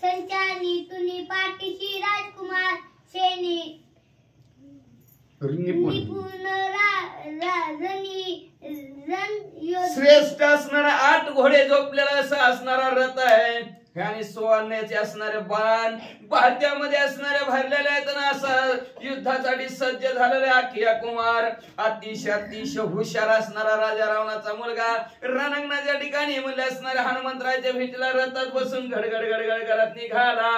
संचानी तुनी पाठीशी राजकुमार सेनी निपुण श्रेष्ठ असणारा 8 घोडे झोपलेला असा असणारा रथ आहे. आणि सुवर्णाचे असणारे बाण बात्यामध्ये असणारे भरलेले आहेत ना असं युद्धासाठी सज्ज झालेले अक्षय कुमार अतिशय अतिशय हुशार असणारा राजा रावणाचा मुलगा रणांगणाच्या ठिकाणी म्हणजे असणाऱ्या हनुमंतरायच्या भेटीला रथात बसून घडघड घडघड करत निघाला.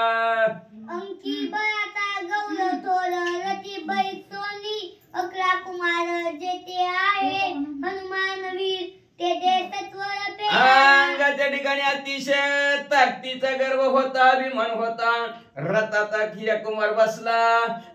अंकी बळाचा गौरव थोर रती बैल सोनी अकरा कुमार जेते आहे हनुमान वीर तेथे सत्वर पेरा. अंगाच्या ठिकाणी अतिशय ताकदीचा गर्व होता अभिमान होता. रथात अक्षय कुमार बसला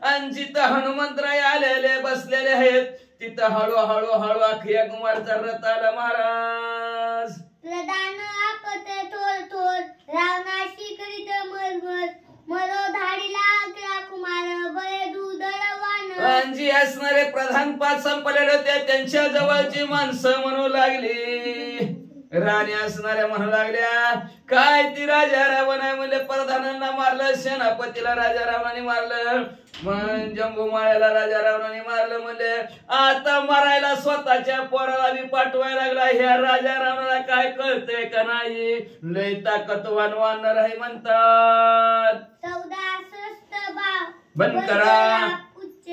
आणि जिथं हनुमंतराय आलेले बसलेले आहेत तिथं हळूहळू हळू अक्षय कुमारचा रथ आला. महाराज प्रधान आपत थोर थोर रावणाशी करीत मरमर मरो धाडीला अकरा कुमार बळे दूधरवान. जी असणारे प्रधान पाच संपलेले होते त्यांच्या जवळची माणसं म्हणू लागली. राणी असणाऱ्या म्हणू लागल्या काय ती राजा रावण आहे म्हणजे प्रधानांना मारलं सेनापतीला राजा रावणाने मारलं मग जंबूमाळ्याला राजा रावणाने मारलं म्हणजे आता मारायला स्वतःच्या पोराला बी पाठवायला लागला. ह्या राजा रावणाला काय कळतंय का नाही लय ताकदवान वानर आहे म्हणतात. 14 स्वस्त भाव बंद करा. उच्च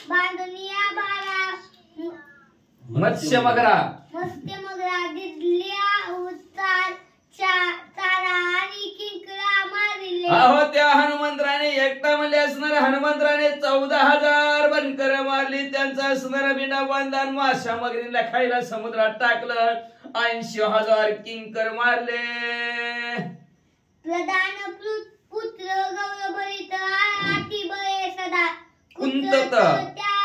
बांधनिया भारा मत्स्य मगरा मस्ते मगरा दिदल्या उतार चारा आणि किंकरा मारिले. अहो त्या हनुमंतराने एकटा म्हणजे असणाऱ्या हनुमंतराने 14,000 बनकर मारली. त्यांचा असणारा बिना बांधान माशा मगरीला खायला समुद्रात टाकलं. 80,000 किंकर मारले. प्रधान पुत्र गौरभरित आती बळे सदा कुंतत त्या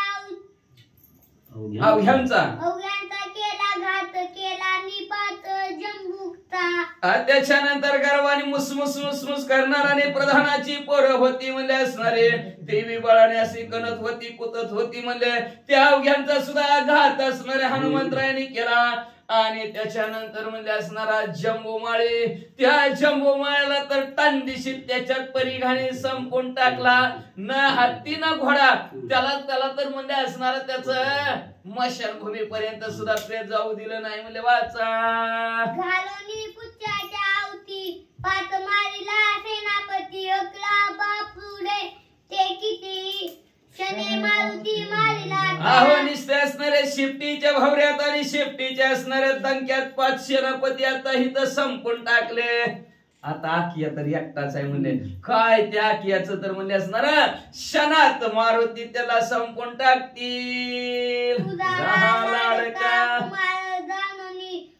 अवघ्यांचा अवघ्यांचा केला घात केला निपात जंबुकता. त्याच्यानंतर गर्वाने मुसमुस मुसमुस करणार आणि प्रधानाची पोरं होती म्हणजे असणारे देवी बळाने अशी कणत होती कुतत होती म्हणजे त्या अवघ्यांचा सुद्धा घात असणाऱ्या हनुमंतरायांनी केला. आणि त्याच्यानंतर म्हणजे असणारा जंबूमाळी त्या जंबूमाळ्याला तर टांदिशीत त्याच्यात परिघाने संपून टाकला. न हत्ती न घोडा त्याला तर म्हणजे असणारा त्याच मशानभूमी पर्यंत सुद्धा ते जाऊ दिलं नाही म्हणजे वाचा. घालोनी पुच्छाच्या आवती पात मारिला सेनापती अकला बापुडे ते किती शने मारुती मारिला. अहो निस्ते असणारे शिफ्टीच्या भवऱ्यात आणि शिफ्टीच्या असणाऱ्या दंक्यात 5 सेनापती आता इथं संपून टाकले. आता आकिया तर एकटाच आहे म्हणजे काय त्या आकियाचं तर म्हणजे असणार क्षणात मारुती त्याला संपून टाकतील. लाडका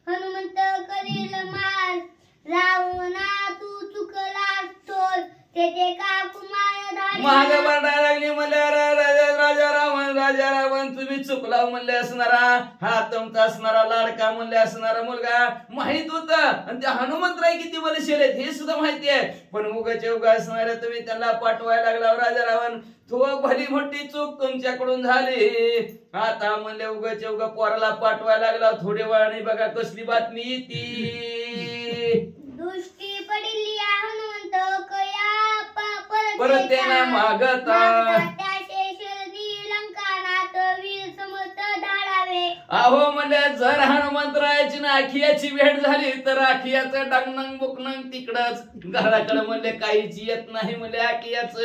हनुमंत करील मार रावणा तू चुकला थोर तेथे का कुमार धाडी. महाग बरडायला लागली म्हणले राजा रावण तुम्ही चुकला म्हणले असणारा हा तुमचा असणारा लाडका म्हणले असणारा मुलगा माहित होत आणि त्या हनुमंतराय किती बलशाली आहेत हे सुद्धा माहिती आहे. पण उगाचे उगा असणारे तुम्ही त्यांना पाठवायला लागला राजा रावण. तो भली मोठी चूक तुमच्याकडून झाली. आता म्हणले उगाचे उगा पोराला पाठवायला लागला. थोडे वेळाने बघा कसली बातमी येते. दृष्टी पडली हनुमंत कया परत येणार मागता त्या शेषरनी लंकानाथ वीर समर्थ धाडावे. अहो म्हणजे जर हनुमंतरायाची ना आखियाची भेट झाली तर आखियाचं डांगनंग बुकनंग तिकडच घराकडे म्हणले काहीच येत नाही म्हणजे आखियाच.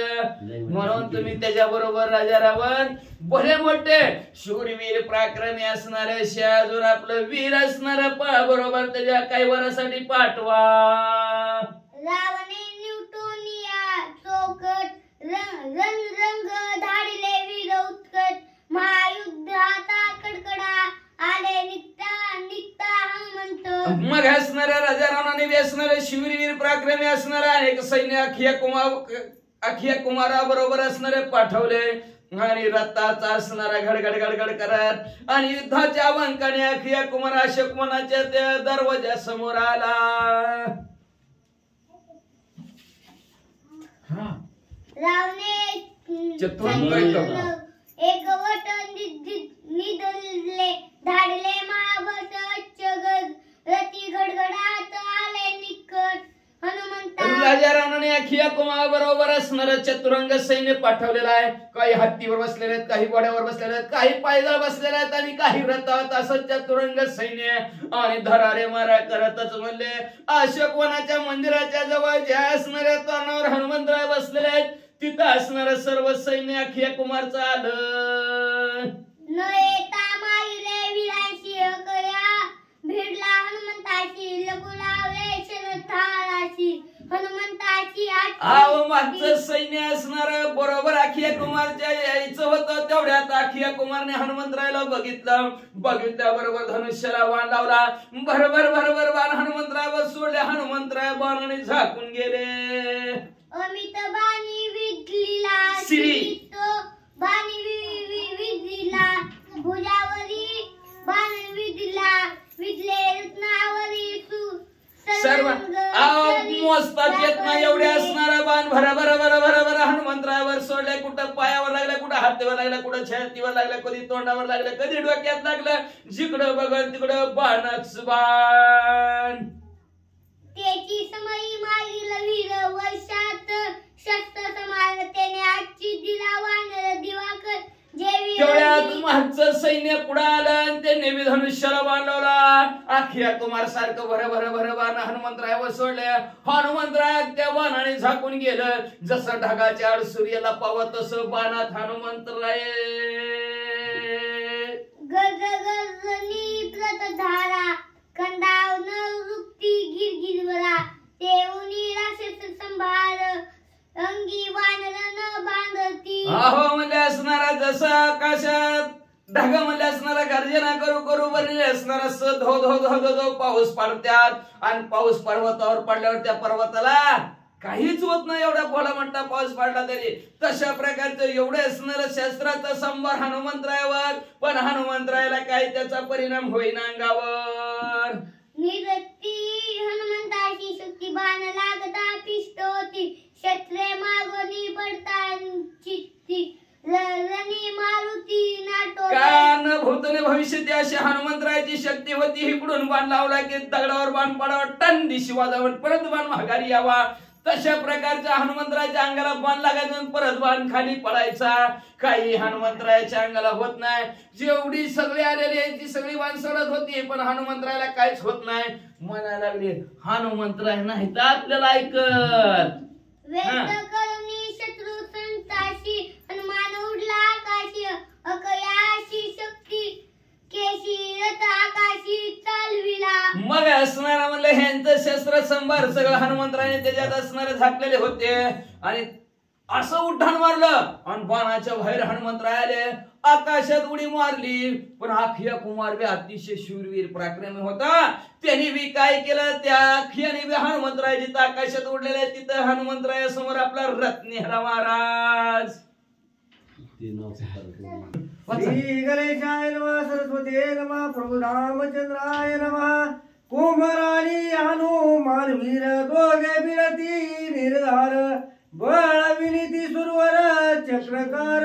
म्हणून तुम्ही त्याच्या बरोबर राजा रावण भले मोठे शूरवीर पराक्रमी असणारे शहाजूर आपलं वीर असणारा बरोबर त्याच्या काही वरासाठी पाठवा. रावणे न्यूटोनिया चौकट रंग धाडिले वीर उत्कट महायुद्धाचा कडकडा आले निघता हनुमंत. मग असणाऱ्या राजा रावणाने असणारे शूरवीर पराक्रमी असणारा अनेक सैन्य अखिया कुमारा बरोबर असणारे पाठवले आणि रथाचा असणारा घडघड घडघड करत आणि युद्धाच्या वंकाने अखिया कुमार अशोकवनाच्या त्या दरवाजा समोर आला. रावणे चतुरंग एक वट निधले धाडले महाभट रती गडगडात आले निकट हनुमंता राजा रावणाने अखिया कुमार बरोबर असणार चतुरंग सैन्य पाठवलेलं आहे. काही हत्तीवर बसलेले आहेत, काही घोड्यावर बसलेले आहेत, काही पायदळ बसलेले आहेत आणि काही रथात असं चतुरंग सैन्य. आणि धरारे मारा करतच म्हणले अशोकवनाच्या मंदिराच्या जवळ ज्या असणाऱ्या तोरणावर हनुमंतराय बसलेले आहेत तिथं असणार सर्व सैन्य अखिया कुमारचं आलं. न येता माईले विलाशी अकया भिडला हनुमंताची लकुलावले शरथाराशी हनुमंताची आव मागचं सैन्य असणार बरोबर अखिया कुमारच्या यायचं होतं. तेवढ्यात अखिया कुमारने हनुमंतरायला बघितलं. बघितल्याबरोबर धनुष्याला बाण लावला. भरभर भरभर बाण हनुमंतरायावर सोडले. हनुमंतराय बाणाने झाकून गेले. अमित बाणी विदलीला श्री बाणी विदलीला भुजावरी बाण विदला विदले रत्नावरी सर्व मोजतात येत नाही एवढे असणारा बाण भरा भरा भरा भरा भरा हनुमंतरायावर सोडले. कुठं पायावर लागलं, कुठं हातावर लागलं, कुठं छातीवर लागलं, कधी तोंडावर लागलं, कधी डोक्यात लागलं. जिकडं बघल तिकडं बाणच बाण. त्याची समयी मागील वीर वर्षात शस्त्र समार त्याने आजची दिला वानर दिवाकर तेवढ्यात मागचं सैन्य पुढे आलं आणि त्यांनी धनुष्याला बाण लावला. अखिया कुमार सारखं भर भर भर बाण हनुमंतरायावर सोडले. हनुमंतराय त्या बाणाने झाकून गेलं. जसं ढगाच्या आड सूर्याला पावत तसं बाणात हनुमंतराय गज गजनी प्रतधारा खंडाव न रुक्ती गिरगिरवला तेवनी राक्षस संभार अंगी वानर न बांधती. अहो म्हणजे असणारा जसा आकाशात ढग म्हणजे असणारा गर्जना करू करू वरले असणार असं धो धो धो धो धो पाऊस पडत्यात. आणि पाऊस पर्वतावर पडल्यावर त्या पर्वताला काहीच होत नाही. एवढा भोळा मोठा पाऊस पडला तरी तशा प्रकारचं एवढे असणार शस्त्राचा संभार हनुमंतरायावर. पण हनुमंतरायाला काही त्याचा परिणाम होईना अंगावर. निरती हनुमंताची शक्ती बाण लागता पिष्ट होती शस्त्रे मागोनी पडता चित्ती रणी मारुती नाटो कान भूतने भविष्यात अशी हनुमंतरायाची शक्ती होती. इकडून बाण लावला की दगडावर बाण पडावा, टन दिशी वाजावं, परत बाण माघारी यावा. तशा प्रकारच्या हनुमंतरायाच्या अंगाला बाण लागायचा, परत बाण खाली पडायचा. काही हनुमंतरायाच्या अंगाला होत नाही. जेवढी सगळी आलेली आहे ती सगळी बाण सडत होती, पण हनुमंतरायाला काहीच होत नाही. म्हणायला लागले हनुमंतराय नाही तर आपल्याला ऐकत. व्यक्त करुणी शत्रू संताशी हनुमान उडला आकाशी अकयाशी शक्ती केशी रथ आकाशी चालविला. मग असणारा म्हणलं ह्यांचं शस्त्र संभार सगळं हनुमंतरायाने त्याच्यात असणारे झाकलेले होते. आणि असं उड्डाण मारलं आणि बाणाच्या बाहेर हनुमंतराय आले. आकाशात उडी मारली. पण अखिया कुमार बी अतिशय शूरवीर पराक्रमी होता. त्यांनी बी काय केलं, त्या अखियाने बी हनुमंतराय जिथं आकाशात उडलेले तिथं हनुमंतराया समोर आपला रथ नेहला महाराज. श्री गणेशाय नमः सरस्वती नमः प्रभु रामचंद्राय नमः. कुमारानी हनुमान वीर दोघे बिरती निर्धार बळ विनीती सुरवर चक्रकार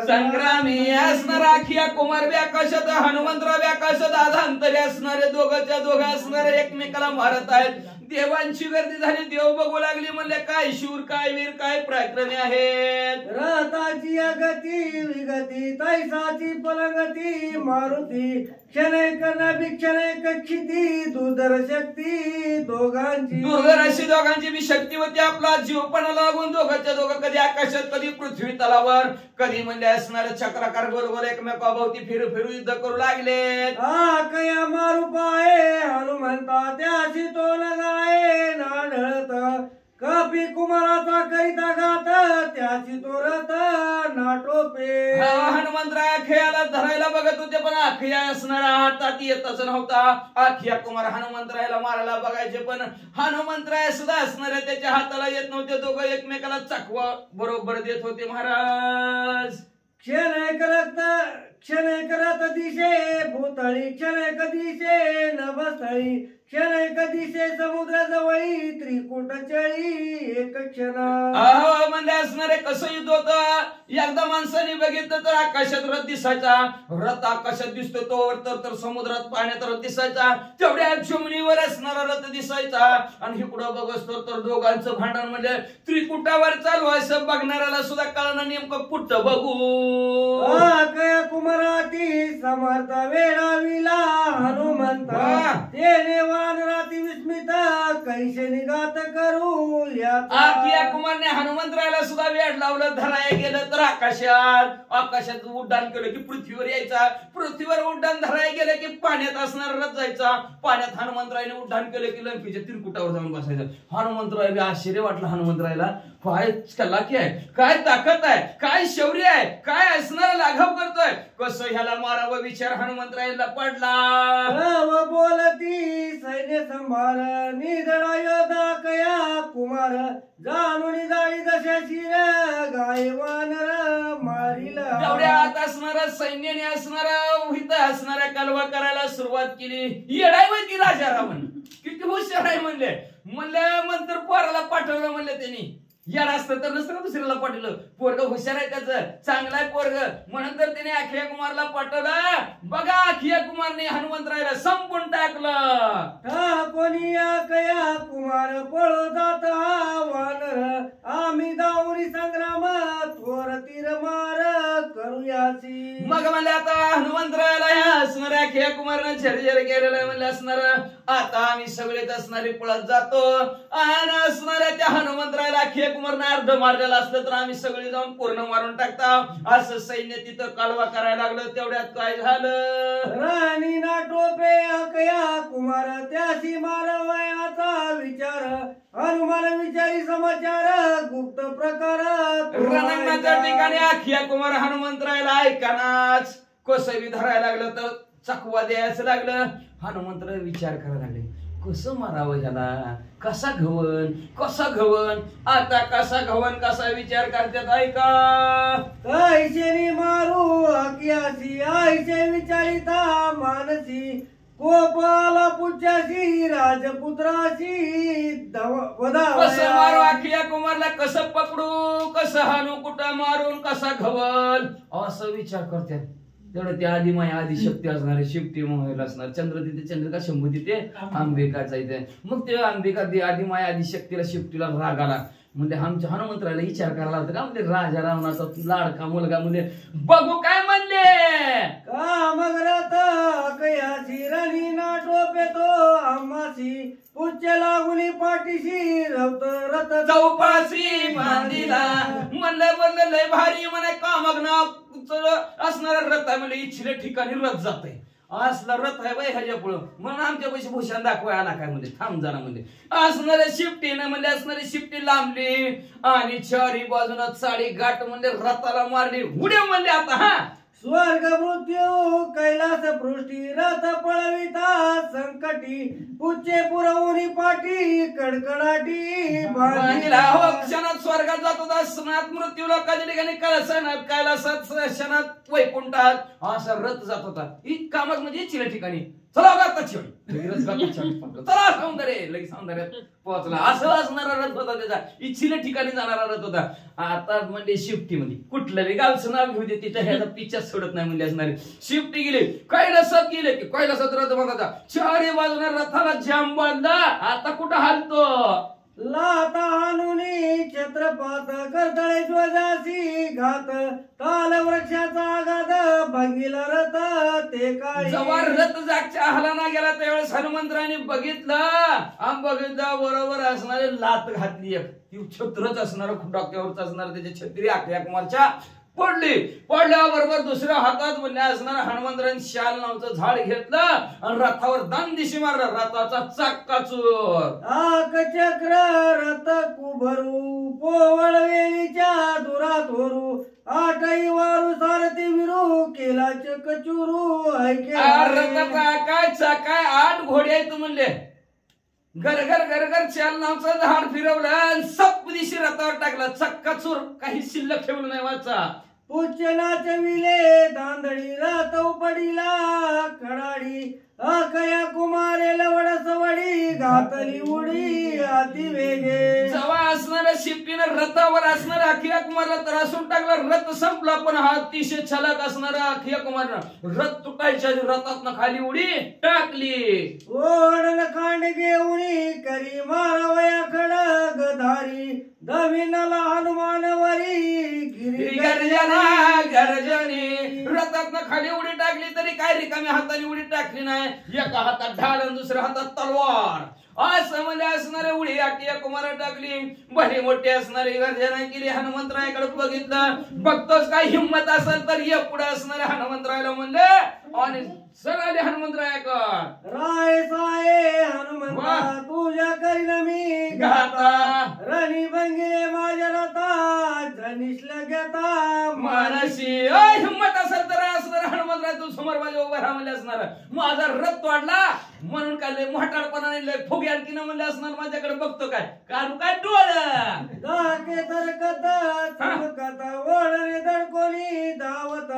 संग्रामी असणारा अखिया कुमार बी आकाशात हनुमंतराव बी आकाशात आधांतरी असणारे दोघंच्या दोघं असणारे एकमेकाला मारत आहेत. देवांची गर्दी झाली. देव बघू लागली. म्हणले काय शूर काय वीर काय पराक्रमी आहेत. रथाची गती विगती तैसाची पलंगती मारुती क्षणैक क्षणैक क्षिती दुर्धर शक्ती दोघांची दुर्धर अशी दोघांची बी शक्ती होती. आपला जीव पण लागून दोघांच्या दोघं कधी आकाशात कधी पृथ्वी तलावर कधी म्हणजे असणारे चक्राकार गोल गोल एकमेकाभोवती फिरू फिरू युद्ध करू लागले. कया मारू पाये हनुमंता त्याशी तो लगाये नाढळत कपी कुमाराचा करिता गात त्याची तो रथ नाटोपे. हनुमंतराय खेळाला धरायला बघत होते पण अखिया असणारा हातात येतच नव्हता. अखिया कुमार हनुमंतरायला मारायला बघायचे पण हनुमंतराय सुद्धा असणाऱ्या त्याच्या हाताला येत नव्हते. दोघं एकमेकाला चकवा बरोबर देत होते महाराज. क्षणैक रथ दिशे भूतळी, क्षणैक दिशे नभस्थळी, क्षणैक दिशे समुद्र जवळी, त्रिकुट चळी एक क्षण. अहो म्हणजे असणारे कसं युद्ध होतं. एकदा माणसाने बघितलं तर आकाशात रथ दिसायचा. रथ आकाशात दिसतो तर समुद्रात पाण्यात रथ दिसायचा. तेवढ्या जमिनीवर असणारा रथ दिसायचा. आणि इकडं बघतो तर दोघांचं भांडण म्हणजे त्रिकुटावर चालू असं बघणाऱ्याला सुद्धा कळणार नेमकं कुठं बघू. कया कुमाराती समर्थ वेळाविला हनुमंत, तेने वानराती विस्मित कैसे निघात करू या. कुमारने हनुमंतरायला सुद्धा वेळ लावलं. धराय गेलं तर आकाशात उड्डाण केलं की पृथ्वीवर यायचा. पृथ्वीवर उड्डाण धराय गेलं की पाण्यात असणारा रथ जायचा. पाण्यात हनुमंतरायने उड्डाण केलं की लंकेच्या त्रिकुटावर जाऊन बसायचं. हनुमंतराय आश्चर्य वाटलं हनुमंतरायला. काय कलाकी आहे, काय ताकद आहे, काय शौर्य आहे, काय असणारा लाघव करतोय. कसं ह्याला मारावं विचार हनुमंतरायला पडला. बोलती सैन्य संभार निधडा योद्धा कया कुमार, जाणून जाळी दशा शिर गाय वानर मारिल. तेवढ्यात असणारा सैन्याने असणारा असणाऱ्या कालवा करायला सुरुवात केली. येडाय माहिती राजा रावण किती हुशार आहे म्हणलं मंत्र पोराला पाठवलं म्हणलं त्यांनी. यार असतं तर नसतं दुसऱ्याला पाठवलं. पोरग हुशार आहे त्याचं, चांगला आहे पोरग म्हणून तर त्याने अक्षय कुमारला पाठवलं. बघा अक्षय कुमारने हनुमंतरायला संपून टाकलं. कोणी कया कुमार पळो जात वानर, आम्ही दाऊरी संग्राम थोर तीर मार करूयाची. मग म्हणले आता हनुमंतरायला ह्या असणाऱ्या अक्षय कुमारने झरझर केलेलं आहे. म्हणले असणार आता आम्ही सगळेच असणारे पळत जातो. आणि असणाऱ्या त्या हनुमंतरायला अक्षय कुमारने अर्ध मारलेलं असलं तर आम्ही सगळे जाऊन पूर्ण मारून टाकता. असं सैन्य तिथं कालवा करायला लागलं. तेवढ्यात काय झालं. राणी ना टोपे अकया कुमार त्याशी मारवयाचा विचार, हनुमान विचारी समाचार गुप्त प्रकार. रणांगणाच्या ठिकाणी अक्षय कुमार हनुमंतरायला ऐकानाच कसं धरायला लागलं तर चकवा द्यायचं लागलं. हनुमंतराय विचार करायला लागले कसं मारावं ह्याला, कसा घवन आता कसा घवन कसा विचार करतात. ऐका कैशेनी मारू अकियासी आईचे विचारिता मानसी, कोपाला पुच्याशी राजपुत्राशी कसं मारू अक्षय कुमारला, कसं पकडू, कसं हाणू, कुठं मारून कसा घवल असं विचार करतात. तेवढं त्या आधी माया आधी शक्ती असणार, शिफ्टी मोहायला असणार. चंद्र तिथे चंद्रिका शंभू तिथे अंबिकाचा इथे. मग ते अंबिका आधी माया आधी शक्तीला शिफ्टीला राग आला. म्हणजे आमच्या हनुमंतरायला विचार करायला होता का म्हणजे राजा रावणाचा लाडका मुलगा म्हणजे बघू काय म्हणले. का मग रथ कयाची राणी ना टोपे तो आम्हाशी, पुच्छ लागुनी पाठीशी रवत रथ चौपाशी बांधिला. म्हणलं लय भारी म्हणे कामग्न असणारा रथ आहे. म्हणजे इच्छिले ठिकाणी रथ जात आहे. असला रथ आहे बाई ह्याच्या पुढं म्हणून आमच्या पैसे भूषण दाखवाय आला काय म्हणजे थांब जरा म्हणजे असणाऱ्या शिफ्टीनं म्हणजे असणारी शिफ्टी लांबली आणि चारी बाजूला साडी गाठ म्हणजे रथाला मारली. उड्या म्हणले आता हा स्वर्ग मृत्यू कैलास पृष्टी रथ पळविता संकटी, पुच्चे पुरवणी पाठी कडकडाटी बांधिला. हो क्षणात स्वर्गात जात होता, स्नात मृत्यू लोकांच्या ठिकाणी कैलासात क्षणात वैकुंठात असा रथ जात होता. इतका मग म्हणजे चिल्या ठिकाणी चला चला सौंदर्य लगेच सौंदर्यात पोहोचला. असं असणारा रथ होता त्याचा. इच्छिल्या ठिकाणी जाणारा रथ होता. आता म्हणजे शिफ्टी मध्ये कुठलं गावचं नाव घेऊ दे तिथं ह्याचा पिच्चा सोडत नाही म्हणजे असणारे. शिफ्टी गेली कैलासात गेले की कैलासात रथ बघायचा. चारी बाजूने रथाला जाम बांधला. आता कुठं हालतो लाता हानुनी छत्रपात करतळे ध्वजासी घात, ताल वृक्षाचा आघात भंगीला रथ ते काय. जेव्हा रथ जागच्या हलाना गेला त्यावेळेस हनुमंतराने बघितलं बरोबर असणारे लात घातली. ती छत्रच असणार डोक्यावरच असणार त्याच्या छत्री अक्षय कुमारच्या पडल्याबरोबर दुसऱ्या हातात म्हणले असणार हनुमंतराने शाल नावचं झाड घेतलं आणि रथावर दांदिशी मारलं. रथाचा चाक्का चूर आक चक्र रथ कुभरू पोवळ वेलीच्या दुरात होरू, आठही वारू सारथी विरू केला चकचुरू. रथाचा काय चाका 8 घोडे आहेत म्हणले. घर चाल नावचं झाड फिरवलं आणि सप दिशी रथावर टाकलं. चक्का चूर काही शिल्लक ठेवलं नाही वाचा. पुच्छ नाचविले दांदळी रातव पडिला कडाडी अकया कुमारे लवड सवडी घातली उडी अति वेगे जवा असणाऱ्या शिपटीनं रथावर असणाऱ्या अखिया कुमारला त्रासून टाकला. रथ संपला पण हा अतिशय छलक असणारा अखिया कुमारनं रथ तुटायच्या रथातनं खाली उडी टाकली. ओढण खांड घेऊनी करी मारावया खडग धारी दमिनला हनुमानवरी गिरी गर्जना गर्जनी रथातनं खाली उडी टाकली तरी काय रिकाम्या हाताने उडी टाकली नाही. एका हातात ढाल आणि दुसऱ्या हातात तलवार असं म्हणजे असणारे उडी अखिया कुमार टाकली. भली मोठी असणारी गर्जना केली. हनुमंतरायाकडे बघितलं. बघतोच काय हिंमत असेल तर ये पुढे असणाऱ्या हनुमंतरायाला म्हणले आणि सगळे हनुमंतरायाकडे राय साये हनुमंता तुझ्या करीन मी घाता रणी बंगिले माझ्या रथा धनिशला घेता मानसी हिंमत असेल तर असणार हनुमंतराय तू समोर माझ्या उभा राहा म्हणले असणार. माझा रथ तोडला म्हणून काय लय मोठाडपणाने लय फुगे आणखीन म्हणले असणार. माझ्याकडे बघतो काय काढू काय डोळं दाके तरकत चमकत वळणे दडकोनी धावत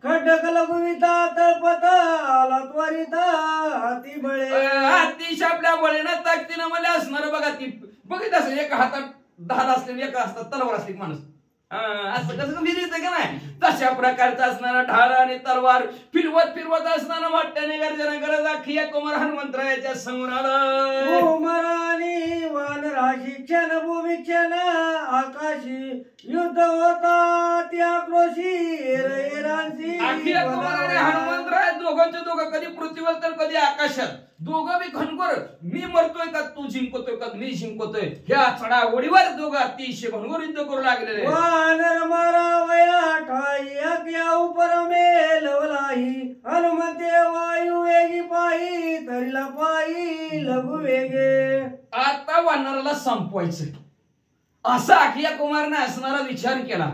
खड्डक लघुविता तळपत आला त्वरित हाती बळे अतिशय आपल्या बळेनं ताकदीनं मला असणार. बघा ती बघित असेल एका हातात ढाल असलेली एका हातात तलवार असली माणूस असं कसं विहिरीत का नाही तशा प्रकारचा असणारा ढाल आणि तलवार फिरवत फिरवत असणारा मोठ्याने गर्जना करत अखिया कुमार हनुमंतरायाच्या समोर आलं. उमरानी वानराशी क्षण भूमी क्षण आकाशी युद्ध होता त्या क्रोशी एरांशी अखिया कुमार आणि हनुमंतराय दोघांचे दोघं कधी पृथ्वीवर तर कधी आकाशात दोघं बी घनघोर मी मरतोय का तू जिंकतोय का मी जिंकतोय ह्या चढाओढीवर दोघं अतिशय घनघोर युद्ध करू लागलेले. वानर मारावया ठाई अख्या उपर मेलवलाही हनुमंते वायू वेगी पायी तरीला पायी लघु वेगे. आता वानराला संपवायचं असा अखिया कुमारने असणारा विचार केला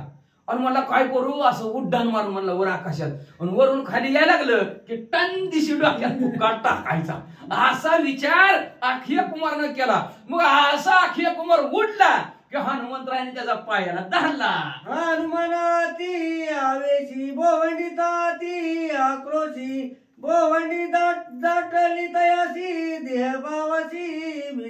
आणि मला काय करू असं उड्डाण मारून म्हणलं वर आकाशात आणि वरून खाली यायला लागलं की टन दिशी डोक्यात फुका टाकायचा असा विचार अखिया कुमारनं केला. मग असा अखिया कुमार उडला की हनुमंतरायाने त्याचा पायाला धरला. हनुमनाती आवेशी बोवंडिता ती आक्रोशी बोवंडी दाटली तयासी देहभावाशी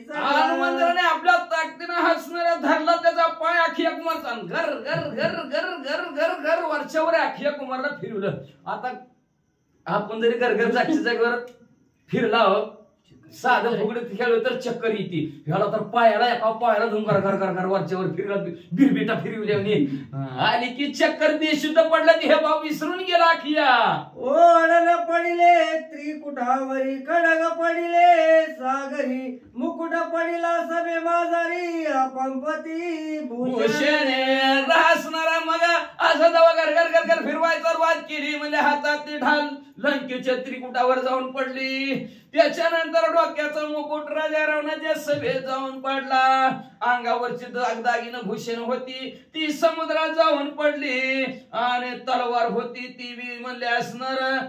हनुमंतराने आपल्या ताकदीनं हसणाऱ्या धरला त्याचा पाय अखिया कुमारचा घर घर घर घर घर घर घर वरच्यावर अखिया कुमारला फिरवलं. आता आपण जरी घर घर जागच्या जागेवर फिरला साधं फुगडीत खेळलो तर चक्कर येते. ह्याला तर पायाला एका पायाला धुम घर घर घर घर वरच्यावर फिरला बिरबिटा फिरवल्याने आणि की चक्कर बेशुद्ध पडला हे भाव विसरून गेला अखिया. ओढण पडिले त्रिकुटावरी खडग पडिले सागरी मुकुट पडिला सभे माझारी पंपती भूषणे राहसणारा मग असं दवा घर घर घर घर फिरवायचा वाद केली म्हणजे हातात ढाल लंकेच्या त्रिकुटावर जाऊन पडली. त्याच्यानंतर डोक्याचा मुकुट राजा रावणाच्या सभेत जाऊन पडला. अंगावरची दागदागिनं भूषण होती ती समुद्रात जाऊन पडली आणि तलवार होती ती बी म्हणले असणार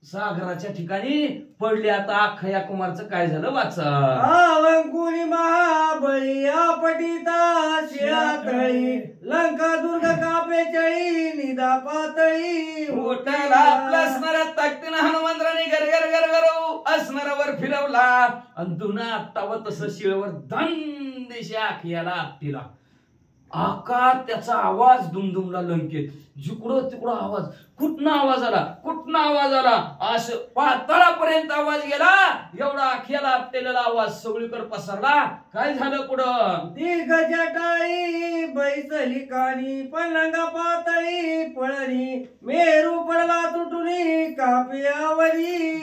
सागराच्या ठिकाणी पडली. आता अखया कुमारचं काय झालं वाचा. आवंकुनी महाबळी आपटिता शिळातळी लंका दुर्ग कापे चळी निदा पातळी उठला आपला असणाऱ्या ताकदीनं हनुमंतराने घर घर घर घर असणाऱ्यावर फिरवला आणि दुना आपटावं तसं शिळवर धन देशा अखियाला आपटीला. आका त्याचा आवाज दुमदुमला लंकेत जिकडं तिकडं आवाज कुठनं आवाज आला कुठनं आवाज आला असं पाताळापर्यंत आवाज गेला. एवढा अखियाला आपटेलेला आवाज सगळीकडे पसरला. काय झालं पुढं दिग्गजटाळी बैसली कानी पलंगा पातळी पळणी मेरू पडला तुटुनी कापी आवली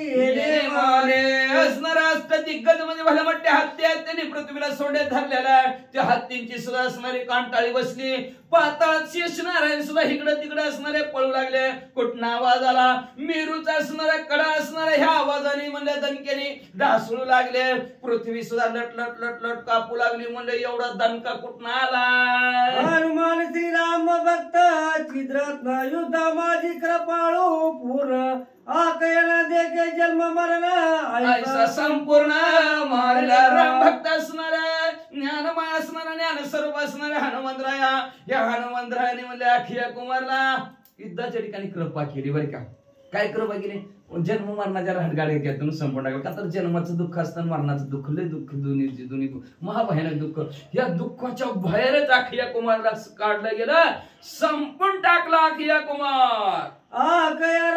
असणारा असत दिग्गज म्हणजे भले मोठे हत्ती आहेत त्यांनी पृथ्वीला सोड्यात धरलेला. त्या हत्तींची सुद्धा असणारी कांटाळी बसली. पाताळात शेष नारायण सुद्धा इकडं तिकडे असणारे पळू लागले. कुठनं आवाज आला मेरूचा असणाऱ्या कडा असणाऱ्या ह्या आवाजाने म्हणले दणक्याने ढासळू लागले. पृथ्वी सुद्धा लट लट लट लट कापू लागली. म्हणले एवढा दणका कुठनं आला. हनुमान श्रीराम भक्त चिद्रत्न युद्ध माझी कृपाळू पूर्ण आकयना देखे जन्म मरण ऐसा संपूर्ण मारला राम भक्त असणाऱ्या ज्ञानमय असणारा ज्ञान स्वरूप असणाऱ्या हनुमंतराया, या हनुमंतरायाने म्हणले अखिया कुमारला युद्धाच्या ठिकाणी कृपा केली बरं का. काय कृपा केली? जन्म मरणाच्या राहटगाड्या त्यातून संपून टाकलं. का तर जन्माचं दुःख असतं, मरणाचं दुःख, लय दुःख, दोन्ही महाभयानक दुःख. या दुःखाच्या बाहेरच अखिया कुमारला काढलं गेलं, संपून टाकला अखिया कुमार. आकया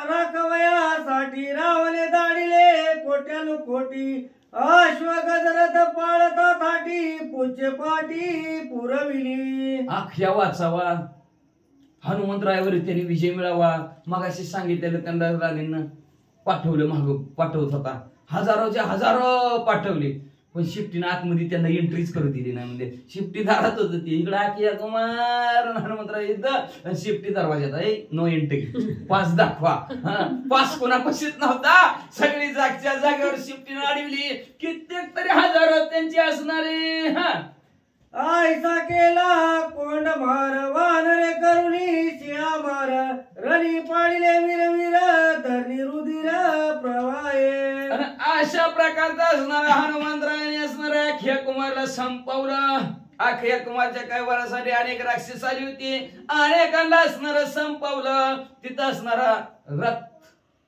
राखवयासाठी रावणे दाडिले कोट्यानु कोटी, अश्वगजरथ पाळता थाटी पूज्य पाठी पुरविली. अखिया वाचावा, हनुमंतरायावर त्यांनी विजय मिळावा. मगाशी सांगितलेलं त्यांना राणींना पाठवलं, माग पाठवत होता, हजारोच्या हजारो पाठवले, पण शिफ्टीनं आतमध्ये त्यांना एंट्रीच करू दिली नाही. म्हणजे शिफ्टी दारात होत ती, इकडे अखिया कुमार हनुमंतराय इथं, शिफ्टी दरवाजात नो एंट्री, पास दाखवा. पास कोणापाशीच नव्हता, सगळी जागच्या जागेवर शिफ्टीनं अडवली. कित्येक तरी हजारो त्यांची असणारे. आयसा केला कोंड मार वानरे करुणी शिया मार, रणी पाळिले वीर धरणी रुधिर प्रवाहे. अशा प्रकारचा असणारा हनुमंतरायाने असणाऱ्या अखिया कुमारला संपवलं. अखिया कुमारच्या कैवारासाठी अनेक राक्षस आली होती, अनेकांना असणार संपवलं. तिथं असणारा रथ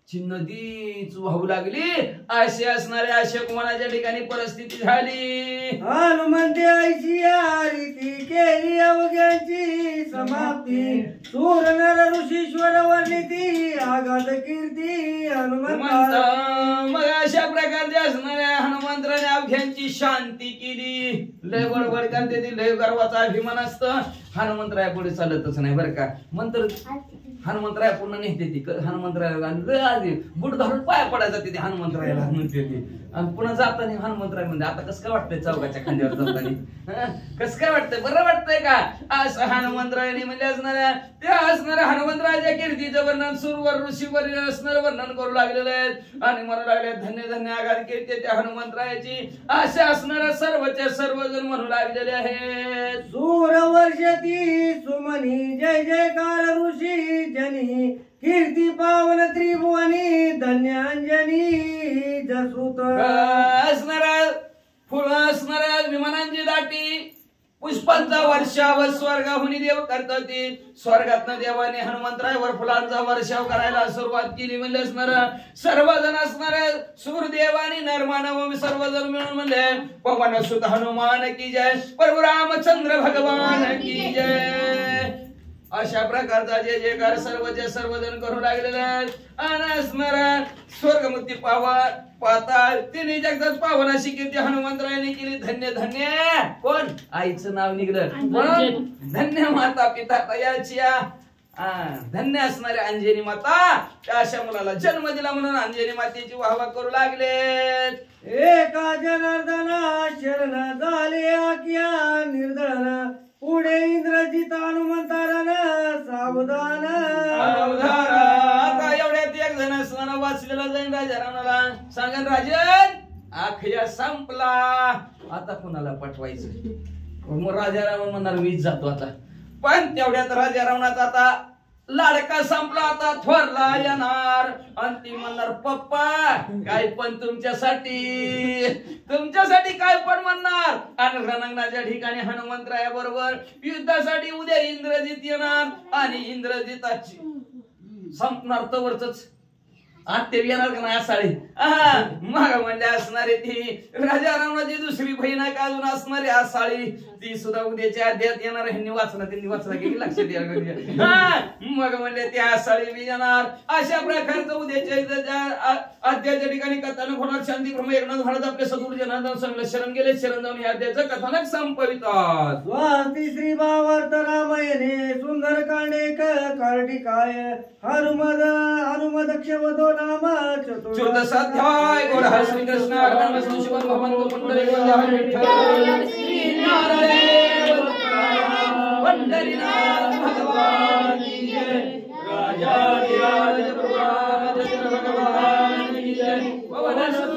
ची नदीच वाहू लागली. अशी असणाऱ्या अशा कुमाराच्या ठिकाणी परिस्थिती झाली. हनुमंते ऐशी रीती केली अवघ्यांची समाप्ती, सूर नर ऋषीश्वर वर्णिती आगाध कीर्ती हनुमंत. मग अशा प्रकारच्या असणाऱ्या हनुमंतराने अवघ्यांची शांती केली. लय बडबड करते ती, लय गर्वाचा अभिमान असतं. हनुमंतराया पुढे चालतच नाही बरं का. मंत्र हनुमंतराया पूर्ण नेते ती, हनुमंतरायाला बुट घालून पाया पडायचा तिथे हनुमंतरायाला म्हणते ती. आणि पुन्हा जाताना हनुमंतराय म्हणजे आता कसं काय वाटतंय चौकाच्या खांद्यावर जाताना, कसं काय वाटतंय, बरं वाटतंय का? असं हनुमंतरायाने म्हणजे असणाऱ्या त्या असणाऱ्या हनुमंतरायाच्या कीर्तीचं वर्णन सुरवर ऋषीवर असणारं वर्णन करू लागलेलं आहे. आणि म्हणू लागले धन्य धन्य आगार कीर्ती त्या हनुमंतरायाची. असे असणाऱ्या सर्वच्या सर्वजण म्हणू लागलेले आहेत. सूर वर्षती सुमनी जय जयकार ऋषी जनी, कीर्ती पावन त्रिभुवनी धन्यांजनी जसुत. असणाऱ्या फुलं असणाऱ्या विमानांची दाटी, पुष्पांचा वर्षाव स्वर्गाहून देव करतात. स्वर्गातनं देवाने हनुमंतरायावर फुलांचा वर्षाव करायला सुरुवात केली. म्हणजे असणार सर्वजण असणारे सूर्यदेव आणि नरमानव सर्वजण मिळून म्हणले पवन सुत हनुमान की जय, प्रभू रामचंद्र भगवान की जय. अशा प्रकारचा जे जयकार सर्वचे सर्वजण करू लागलेले आहेत. आणि असणारा स्वर्गमुक्ती पाताळ तिने जगदाच पावन अशी कीर्ती हनुमंतरायाने केली. धन्य धन्य कोण आईचं नाव निघलं म्हणून धन्य माता पिता तयाची. धन्य असणारे अंजनी माता त्या अशा मुलाला जन्म दिला म्हणून अंजनी मातेची वाहवा करू लागले. एका जनार्दना शरण झाले आज्ञा निर्धन, पुढे इंद्रजित हनुमंतारान सावधान. आता एवढ्यात एक जण असताना वाचलेला जाईन राजा रावणाला सांगन राजन आखया संपला, आता कुणाला पटवायचं. मग राजा रावण म्हणणार मीच जातो आता. पण तेवढ्यात राजा रावणाचा आता लाडका संपला, आता थोरला येणार. आणि ती म्हणणार पप्पा काय पण तुमच्यासाठी काय पण म्हणणार. आणि रणांगणाच्या ठिकाणी हनुमंतराया बरोबर युद्धासाठी उद्या इंद्रजित येणार. आणि इंद्रजिताची संपणार तवरच आत्ते येणार का नाही असाळी. मग म्हणजे असणारे ती राजा रावणाची दुसरी बहीण आहे का अजून असणारी असाळी, ती सुद्धा उद्याच्या अध्यात येणार. ह्यांनी वाचला की लक्षात यायला. मग म्हणले त्या असाळी बी येणार. अशा प्रकारचं उद्याच्या अध्याच्या ठिकाणी कथानक होणार. शांती ब्रह्म एकनाथ महाराज आपल्या सद्गुरू जनार्दन सांगले शरण गेले, शरण जाऊन या अध्याचं कथानक संपवितात. स्वाती श्री भावार्थ रामायणे सुंदर कांडेक कार्टिकाय हनुमद क्षवदो नाम चतुर्दशाध्याय. गोड हर श्री कृष्ण अर्पण शिवम भगवंत पुंडलिक हरी विठ्ठल श्री नारायण पंढरीनाथ भगवान की जय. राजा विराज प्रभु रामचंद्र भगवान की जय. पवन सुत